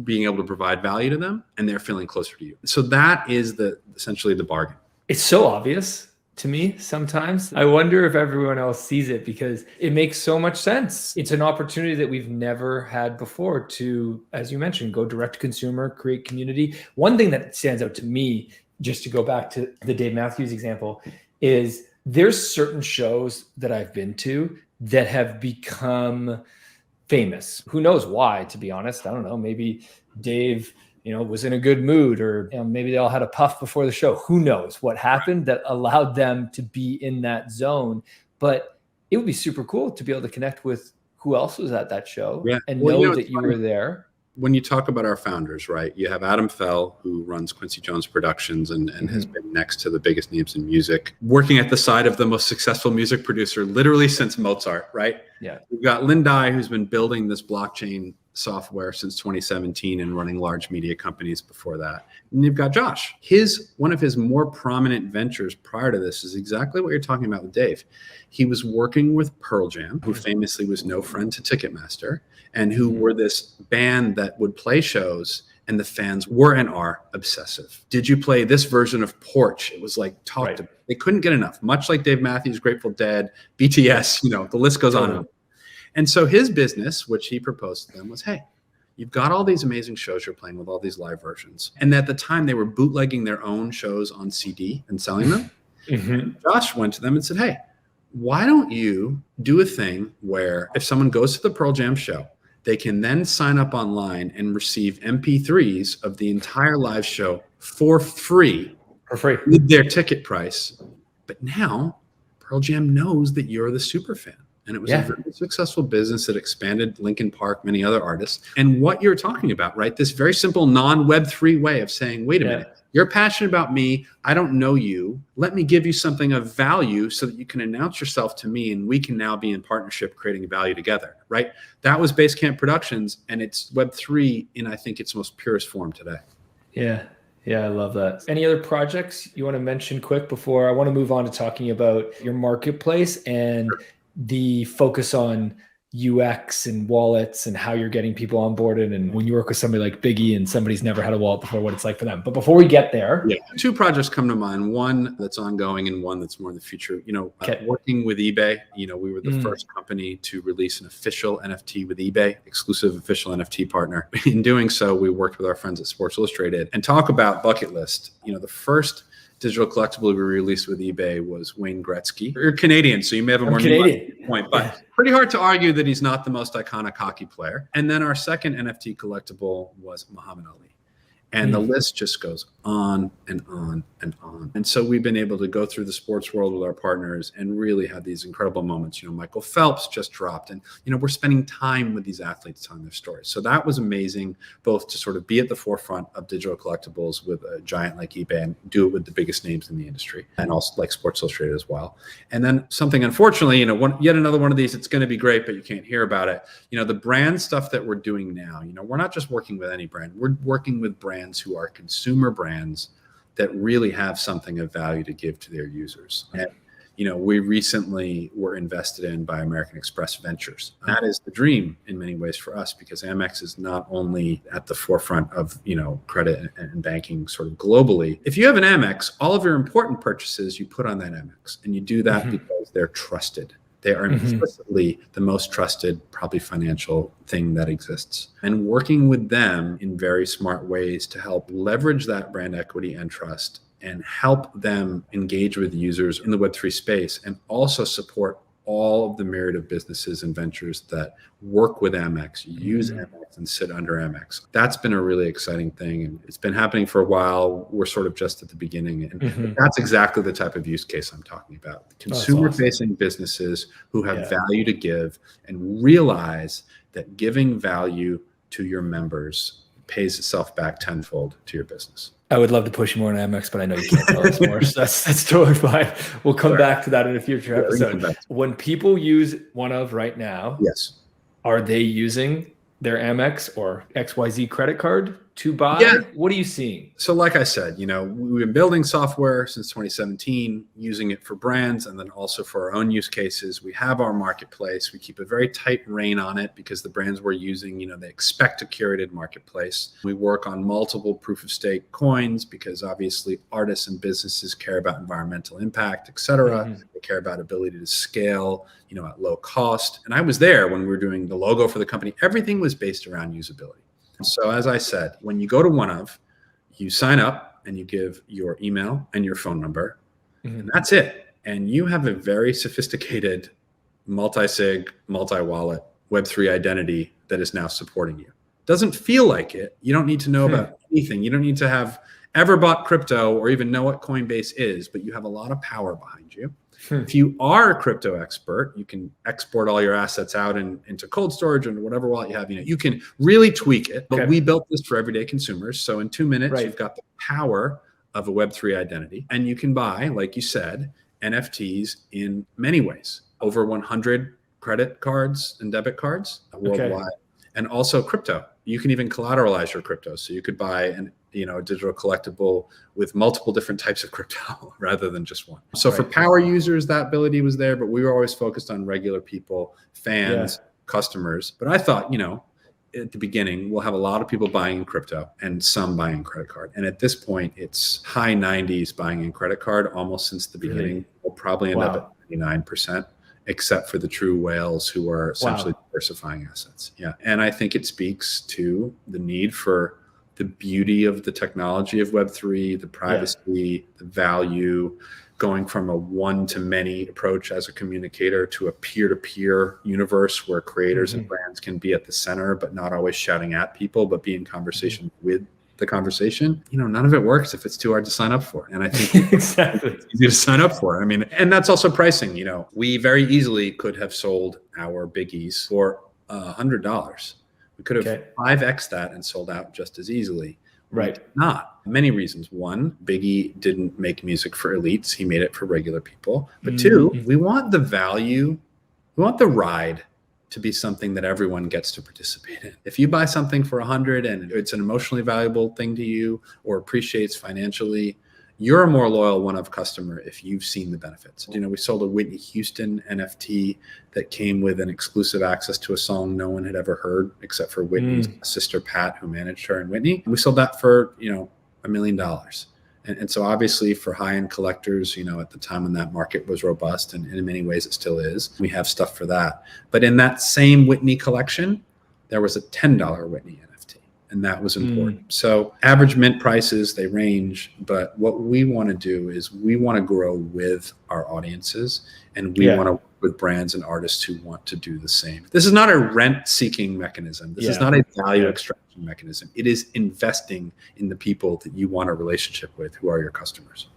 being able to provide value to them, and they're feeling closer to you. So that is essentially the bargain. It's so obvious to me sometimes. I wonder if everyone else sees it, because it makes so much sense. It's an opportunity that we've never had before to, as you mentioned, go direct to consumer, create community. One thing that stands out to me, just to go back to the Dave Matthews example, is there's certain shows that I've been to that have become famous. Who knows why, to be honest? I don't know. Maybe Dave, was in a good mood, or maybe they all had a puff before the show. Who knows what happened that allowed them to be in that zone? But it would be super cool to be able to connect with who else was at that show and know that you were there. When you talk about our founders, right, you have Adam Fell, who runs Quincy Jones Productions and has been next to the biggest names in music, working at the side of the most successful music producer literally since Mozart, right? Yeah. We've got Lin Dai, who's been building this blockchain software since 2017 and running large media companies before that. And you've got Josh. One of his more prominent ventures prior to this is exactly what you're talking about with Dave. He was working with Pearl Jam, who famously was no friend to Ticketmaster, and who were this band that would play shows, and the fans were and are obsessive. Did you play this version of Porch? It was like talked about. They couldn't get enough, much like Dave Matthews, Grateful Dead, BTS, the list goes on and on. And so his business, which he proposed to them, was, hey, you've got all these amazing shows you're playing with all these live versions. And at the time, they were bootlegging their own shows on CD and selling them. And Josh went to them and said, hey, why don't you do a thing where if someone goes to the Pearl Jam show, they can then sign up online and receive MP3s of the entire live show for free with their ticket price. But now Pearl Jam knows that you're the super fan. And it was a very successful business that expanded Linkin Park, many other artists. And what you're talking about, right? This very simple non-Web3 way of saying, wait a minute, you're passionate about me. I don't know you. Let me give you something of value so that you can announce yourself to me, and we can now be in partnership creating value together, right? That was Basecamp Productions, and it's Web3 in, I think, its most purest form today. Yeah. Yeah, I love that. Any other projects you want to mention quick before I want to move on to talking about your marketplace and the focus on UX and wallets and how you're getting people onboarded, and when you work with somebody like Biggie and somebody's never had a wallet before, what it's like for them. But before we get there, two projects come to mind. One that's ongoing and one that's more in the future. Working with eBay, we were the first company to release an official NFT with eBay, exclusive official NFT partner. In doing so, we worked with our friends at Sports Illustrated and talk about bucket list. The first digital collectible we released with eBay was Wayne Gretzky. You're Canadian, so you may have a more nuanced point, but pretty hard to argue that he's not the most iconic hockey player. And then our second NFT collectible was Muhammad Ali. And the list just goes on and on and on. And so we've been able to go through the sports world with our partners and really have these incredible moments. Michael Phelps just dropped, and, we're spending time with these athletes telling their stories. So that was amazing, both to sort of be at the forefront of digital collectibles with a giant like eBay and do it with the biggest names in the industry, and also like Sports Illustrated as well. And then something, unfortunately, yet another one of these, it's going to be great, but you can't hear about it. The brand stuff that we're doing now, we're not just working with any brand. We're working with brands who are consumer brands that really have something of value to give to their users. And, we recently were invested in by American Express Ventures. That is the dream in many ways for us, because Amex is not only at the forefront of, credit and banking sort of globally. If you have an Amex, all of your important purchases you put on that Amex, and you do that because they're trusted. They are implicitly the most trusted, probably financial thing that exists. And working with them in very smart ways to help leverage that brand equity and trust and help them engage with users in the Web3 space, and also support all of the myriad of businesses and ventures that work with Amex, use Amex, and sit under Amex. That's been a really exciting thing. And it's been happening for a while. We're sort of just at the beginning. And that's exactly the type of use case I'm talking about. Consumer-facing businesses who have value to give and realize that giving value to your members pays itself back tenfold to your business. I would love to push you more on Amex, but I know you can't tell us more. So that's totally fine. We'll come back to that in a future episode. When people use OneOf right now, yes, are they using their Amex or XYZ credit card to buy? Yeah. What are you seeing? So like I said, we've been building software since 2017, using it for brands and then also for our own use cases. We have our marketplace. We keep a very tight rein on it because the brands we're using, they expect a curated marketplace. We work on multiple proof of stake coins because obviously artists and businesses care about environmental impact, et cetera. They care about ability to scale, at low cost. And I was there when we were doing the logo for the company. Everything was based around usability. So as I said, when you go to OneOf, you sign up and you give your email and your phone number, and that's it. And you have a very sophisticated multi-sig, multi-wallet Web3 identity that is now supporting you. Doesn't feel like it. You don't need to know about anything. You don't need to have ever bought crypto or even know what Coinbase is, but you have a lot of power behind you. If you are a crypto expert, you can export all your assets out into cold storage and whatever wallet you have. You can really tweak it. But we built this for everyday consumers. So in 2 minutes, you've got the power of a Web3 identity. And you can buy, like you said, NFTs in many ways. Over 100 credit cards and debit cards worldwide. And also crypto. You can even collateralize your crypto. So you could buy a digital collectible with multiple different types of crypto rather than just one. So for power users, that ability was there, but we were always focused on regular people, fans, customers. But I thought, at the beginning, we'll have a lot of people buying in crypto and some buying credit card. And at this point, it's high 90s buying in credit card almost since the beginning. We'll probably end up at 99%. Except for the true whales who are essentially diversifying assets. Yeah. And I think it speaks to the need for the beauty of the technology of Web3, the privacy, the value, going from a one-to-many approach as a communicator to a peer-to-peer universe where creators and brands can be at the center, but not always shouting at people, but be in conversation with the conversation. None of it works if it's too hard to sign up for. And I think it's easy to sign up for. And that's also pricing. We very easily could have sold our biggies for $100. We could have 5x that and sold out just as easily. Right. Not. Many reasons. One, Biggie didn't make music for elites. He made it for regular people. But two, we want the value, we want the ride to be something that everyone gets to participate in. If you buy something for 100 and it's an emotionally valuable thing to you or appreciates financially, you're a more loyal OneOf customer if you've seen the benefits. We sold a Whitney Houston NFT that came with an exclusive access to a song no one had ever heard except for Whitney's sister, Pat, who managed her and Whitney. We sold that for, $1 million. And so obviously for high-end collectors, at the time when that market was robust, and in many ways it still is, we have stuff for that. But in that same Whitney collection, there was a $10 Whitney NFT, and that was important. So average mint prices, they range, but what we want to do is we want to grow with our audiences, and we want to work with brands and artists who want to do the same. This is not a rent-seeking mechanism. This is not a value extraction mechanism. It is investing in the people that you want a relationship with, who are your customers.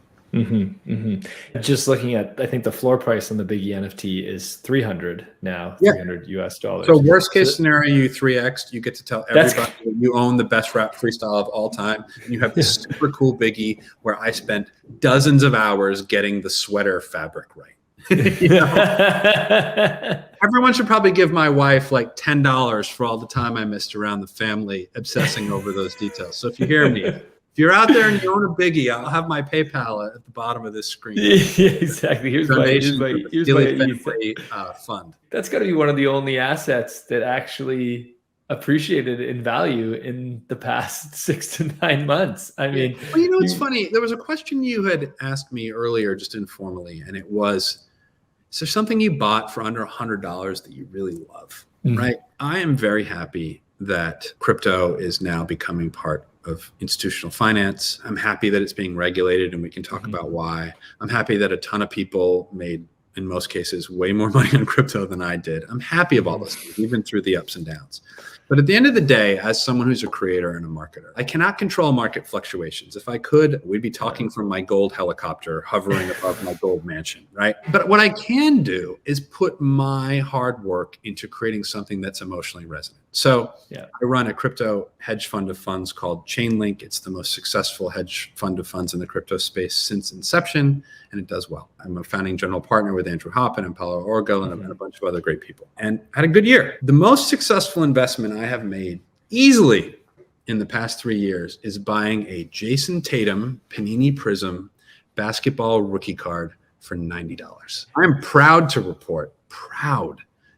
Just looking at, I think the floor price on the Biggie NFT is 300 now, $300 US. So worst case scenario, you 3x, you get to tell everybody that you own the best rap freestyle of all time. And you have this super cool Biggie where I spent dozens of hours getting the sweater fabric right. Everyone should probably give my wife like $10 for all the time I missed around the family obsessing over those details. So if you hear me, If you're out there and you own a biggie, I'll have my PayPal at the bottom of this screen. Yeah, exactly. Here's my Sealey ETH. family fund. That's got to be one of the only assets that actually appreciated in value in the past 6 to 9 months. I mean, well, you know, it's funny. There was a question you had asked me earlier, just informally, and it was, is there something you bought for under $100 that you really love? Right? I am very happy that crypto is now becoming part of institutional finance. I'm happy that it's being regulated, and we can talk about why. I'm happy that a ton of people made, in most cases, way more money on crypto than I did. I'm happy of all those things, even through the ups and downs. But at the end of the day, as someone who's a creator and a marketer, I cannot control market fluctuations. If I could, we'd be talking from my gold helicopter hovering above my gold mansion, right? But what I can do is put my hard work into creating something that's emotionally resonant. So I run a crypto hedge fund of funds called Chainlink. It's the most successful hedge fund of funds in the crypto space since inception, and it does well. I'm a founding general partner with Andrew Hoppin and Paulo Orgel and a bunch of other great people, and had a good year. The most successful investment I have made easily in the past 3 years is buying a Jason Tatum Panini Prism basketball rookie card for $90. I'm proud to report,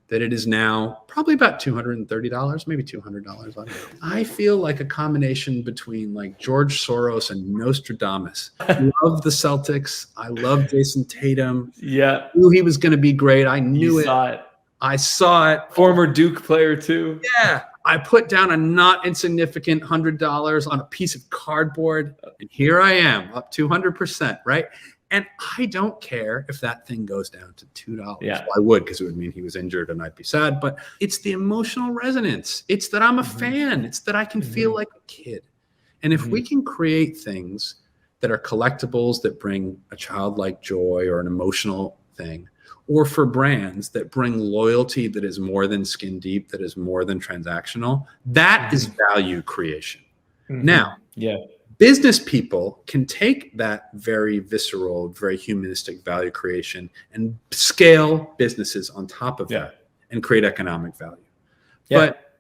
that it is now probably about $230, maybe $200. I feel like a combination between like George Soros and Nostradamus. I love the Celtics. I love Jason Tatum. Yeah. I knew he was going to be great. I knew it. I saw it. Former Duke player too. Yeah. I put down a not insignificant $100 on a piece of cardboard, and here I am, up 200%, right? And I don't care if that thing goes down to $2. Yeah. Well, I would, because it would mean he was injured and I'd be sad. But it's the emotional resonance. It's that I'm a fan. It's that I can feel like a kid. And if we can create things that are collectibles that bring a childlike joy or an emotional thing, or for brands that bring loyalty that is more than skin deep, that is more than transactional, that is value creation. Now, business people can take that very visceral, very humanistic value creation and scale businesses on top of that and create economic value. But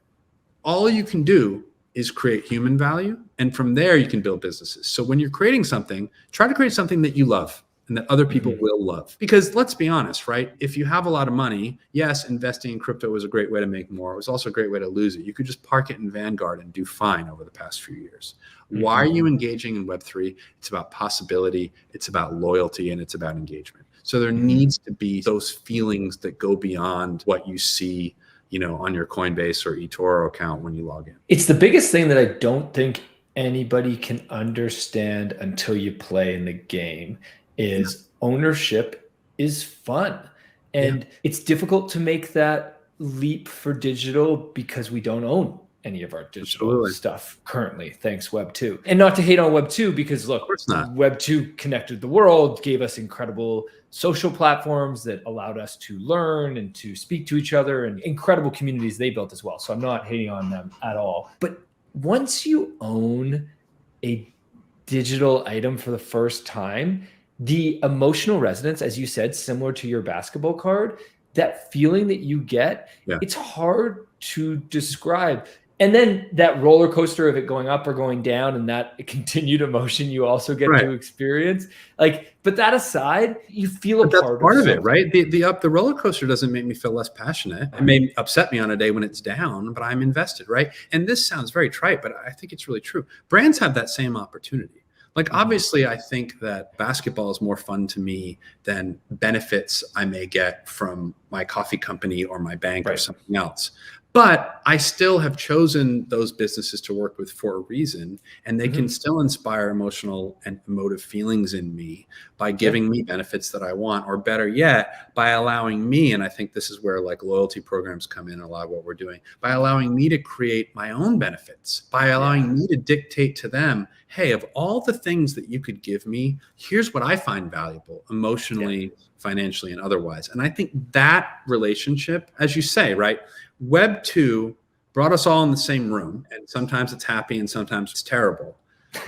all you can do is create human value. And from there, you can build businesses. So when you're creating something, try to create something that you love and that other people will love. Because let's be honest, right? If you have a lot of money, yes, investing in crypto was a great way to make more. It was also a great way to lose it. You could just park it in Vanguard and do fine over the past few years. Why are you engaging in Web3? It's about possibility, it's about loyalty, and it's about engagement. So there needs to be those feelings that go beyond what you see, you know, on your Coinbase or eToro account when you log in. It's the biggest thing that I don't think anybody can understand until you play in the game is ownership is fun. And it's difficult to make that leap for digital because we don't own any of our digital stuff currently, thanks Web 2. And not to hate on Web 2, because look, Web 2 connected the world, gave us incredible social platforms that allowed us to learn and to speak to each other, and incredible communities they built as well. So I'm not hating on them at all. But once you own a digital item for the first time, the emotional resonance, as you said, similar to your basketball card, that feeling that you get, it's hard to describe. And then that roller coaster of it going up or going down, and that continued emotion you also get to experience. Like, but that aside, you feel a part of it, right? The roller coaster doesn't make me feel less passionate. It may upset me on a day when it's down, but I'm invested, right? And this sounds very trite, but I think it's really true. Brands have that same opportunity. Like, obviously, I think that basketball is more fun to me than benefits I may get from my coffee company or my bank or something else. But I still have chosen those businesses to work with for a reason, and they can still inspire emotional and emotive feelings in me by giving me benefits that I want, or better yet, by allowing me, and I think this is where like loyalty programs come in a lot of what we're doing, by allowing me to create my own benefits, by allowing me to dictate to them, hey, of all the things that you could give me, here's what I find valuable emotionally, financially, and otherwise. And I think that relationship, as you say, right? Web 2 brought us all in the same room, and sometimes it's happy and sometimes it's terrible.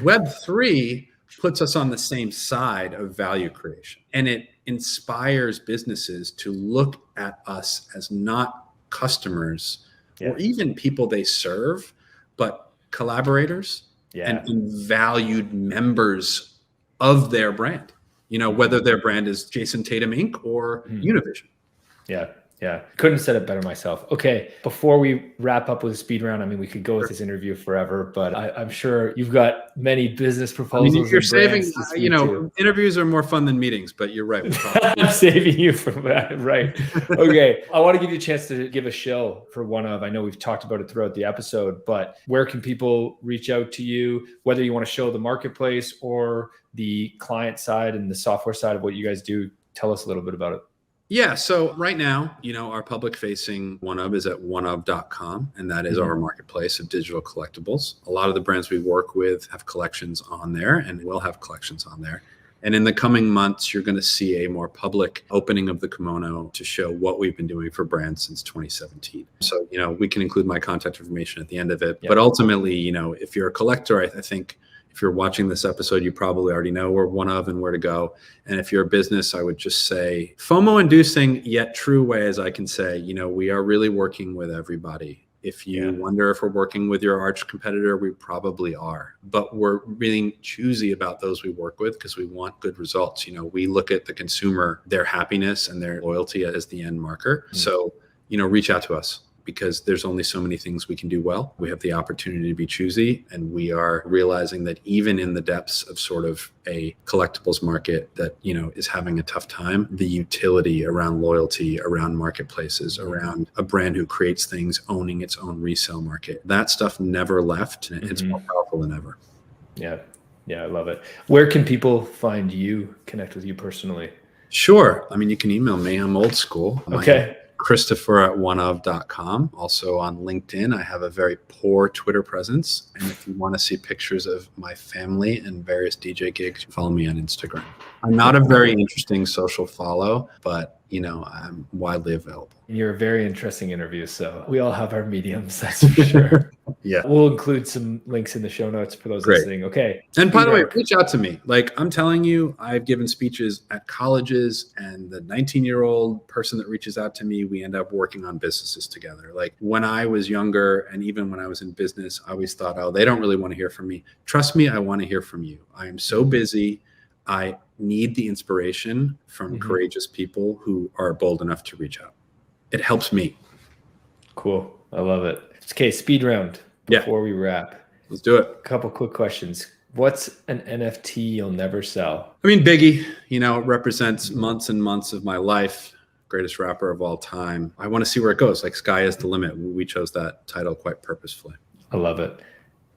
Web 3 puts us on the same side of value creation, and it inspires businesses to look at us as not customers or even people they serve, but collaborators and valued members of their brand, whether their brand is Jason Tatum Inc. or Univision. Yeah. Couldn't have said it better myself. Okay. Before we wrap up with a speed round, I mean, we could go with this interview forever, but I'm sure you've got many business proposals. You're saving, interviews are more fun than meetings, but you're right. I'm saving you from that. Right. Okay. I want to give you a chance to give a show for OneOf. I know we've talked about it throughout the episode, but where can people reach out to you, whether you want to show the marketplace or the client side and the software side of what you guys do? Tell us a little bit about it. Yeah. So right now, our public facing OneOf is at oneof.com, and that is our marketplace of digital collectibles. A lot of the brands we work with have collections on there and will have collections on there. And in the coming months, you're going to see a more public opening of the kimono to show what we've been doing for brands since 2017. So, we can include my contact information at the end of it. Yep. But ultimately, if you're a collector, I think if you're watching this episode, you probably already know where OneOf and where to go. And if you're a business, I would just say FOMO-inducing yet true way, as I can say, we are really working with everybody. If you wonder if we're working with your arch competitor, we probably are. But we're being choosy about those we work with because we want good results. We look at the consumer, their happiness and their loyalty as the end marker. So, reach out to us, because there's only so many things we can do well. We have the opportunity to be choosy, and we are realizing that even in the depths of sort of a collectibles market that, is having a tough time, the utility around loyalty, around marketplaces, around a brand who creates things, owning its own resale market, that stuff never left, and it's more powerful than ever. Yeah, I love it. Where can people find you, connect with you personally? Sure. You can email me. I'm old school. Okay. Christopher@oneof.com. Also on LinkedIn, I have a very poor Twitter presence. And if you want to see pictures of my family and various DJ gigs, follow me on Instagram. I'm not a very interesting social follow, but I'm widely available. You're a very interesting interview. So we all have our mediums, that's for sure. Yeah. We'll include some links in the show notes for those listening. Okay. And by the way, reach out to me. I'm telling you, I've given speeches at colleges, and the 19-year-old person that reaches out to me, we end up working on businesses together. When I was younger, and even when I was in business, I always thought, oh, they don't really want to hear from me. Trust me, I want to hear from you. I am so busy. I need the inspiration from courageous people who are bold enough to reach out. It helps me. Cool. I love it. Okay, speed round before we wrap. Let's do it. A couple quick questions. What's an NFT you'll never sell? Biggie, it represents months and months of my life. Greatest rapper of all time. I want to see where it goes. Sky is the limit. We chose that title quite purposefully. I love it.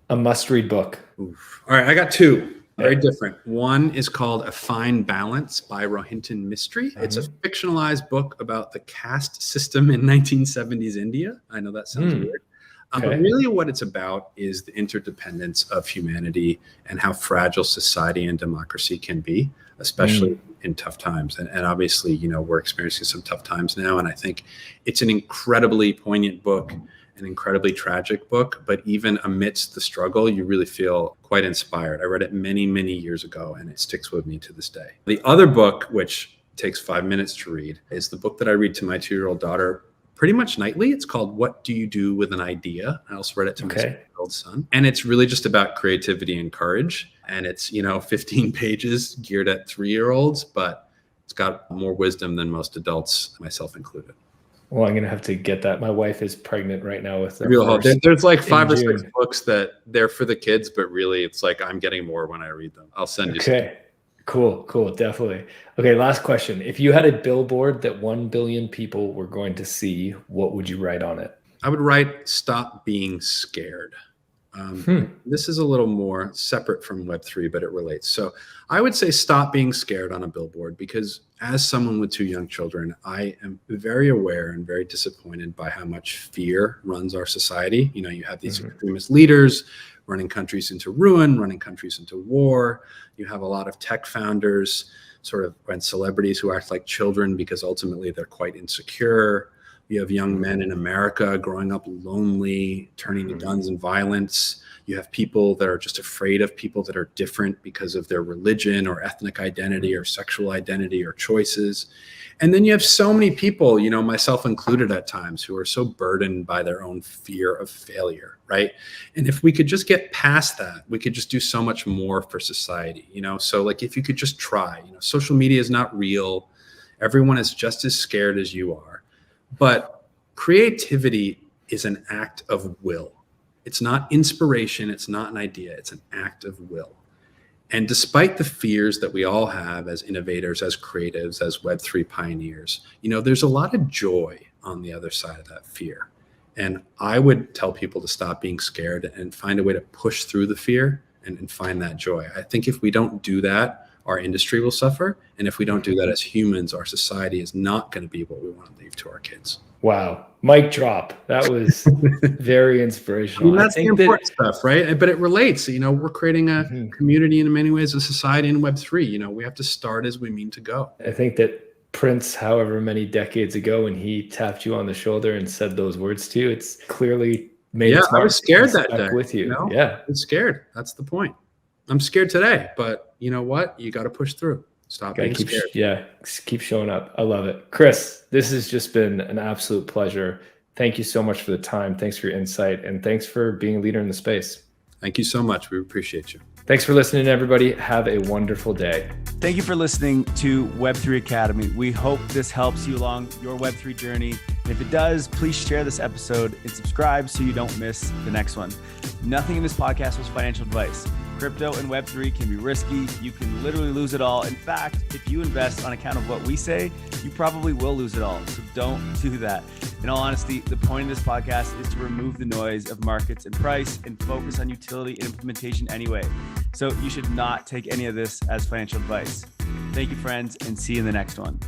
A must-read book. Oof. All right, I got two. Very different. One is called A Fine Balance by Rohinton Mistry. It's a fictionalized book about the caste system in 1970s India. I know that sounds weird. But really what it's about is the interdependence of humanity and how fragile society and democracy can be, especially in tough times. And obviously, we're experiencing some tough times now. And I think it's an incredibly poignant book, an incredibly tragic book, but even amidst the struggle, you really feel quite inspired. I read it many, many years ago, and it sticks with me to this day. The other book, which takes 5 minutes to read, is the book that I read to my 2-year-old daughter pretty much nightly. It's called What Do You Do with an Idea? I also read it to my 7-year-old son. And it's really just about creativity and courage. And it's, 15 pages geared at 3-year-olds, but it's got more wisdom than most adults, myself included. Well, I'm going to have to get that. My wife is pregnant right now with their There's 5 or 6 books that they're for the kids, but really it's I'm getting more when I read them. I'll send you some. Cool. Definitely. Okay. Last question. If you had a billboard that 1 billion people were going to see, what would you write on it? I would write, "Stop being scared." This is a little more separate from Web3, but it relates. So I would say stop being scared on a billboard, because as someone with 2 young children, I am very aware and very disappointed by how much fear runs our society. You have these extremist leaders running countries into ruin, running countries into war. You have a lot of tech founders and celebrities who act like children because ultimately they're quite insecure. You have young men in America growing up lonely, turning to guns and violence. You have people that are just afraid of people that are different because of their religion or ethnic identity or sexual identity or choices. And then you have so many people, you know, myself included at times, who are so burdened by their own fear of failure, right? And if we could just get past that, we could just do so much more for society, you know? So like, if you could just try, you know, social media is not real. Everyone is just as scared as you are. But creativity is an act of will. It's not inspiration. It's not an idea. It's an act of will. And despite the fears that we all have as innovators, as creatives, as Web3 pioneers, you know, there's a lot of joy on the other side of that fear. And I would tell people to stop being scared and find a way to push through the fear and find that joy. I think if we don't do that, our industry will suffer. And if we don't do that as humans, our society is not going to be what we want to leave to our kids. Wow. Mic drop. That was very inspirational. I mean, that's the important stuff, right? But it relates. You know, we're creating a community in many ways, a society in Web3. You know, we have to start as we mean to go. I think that Prince, however many decades ago, when he tapped you on the shoulder and said those words to you, it's clearly made I was scared that day with you. know? Yeah. I was scared. That's the point. I'm scared today, but you know what? You got to push through. Stop being scared. Keep showing up. I love it. Chris, this has just been an absolute pleasure. Thank you so much for the time. Thanks for your insight. And thanks for being a leader in the space. Thank you so much. We appreciate you. Thanks for listening, everybody. Have a wonderful day. Thank you for listening to Web3 Academy. We hope this helps you along your Web3 journey. And if it does, please share this episode and subscribe so you don't miss the next one. Nothing in this podcast was financial advice. Crypto and Web3 can be risky. You can literally lose it all. In fact, if you invest on account of what we say, you probably will lose it all. So don't do that. In all honesty, the point of this podcast is to remove the noise of markets and price and focus on utility and implementation anyway. So you should not take any of this as financial advice. Thank you, friends, and see you in the next one.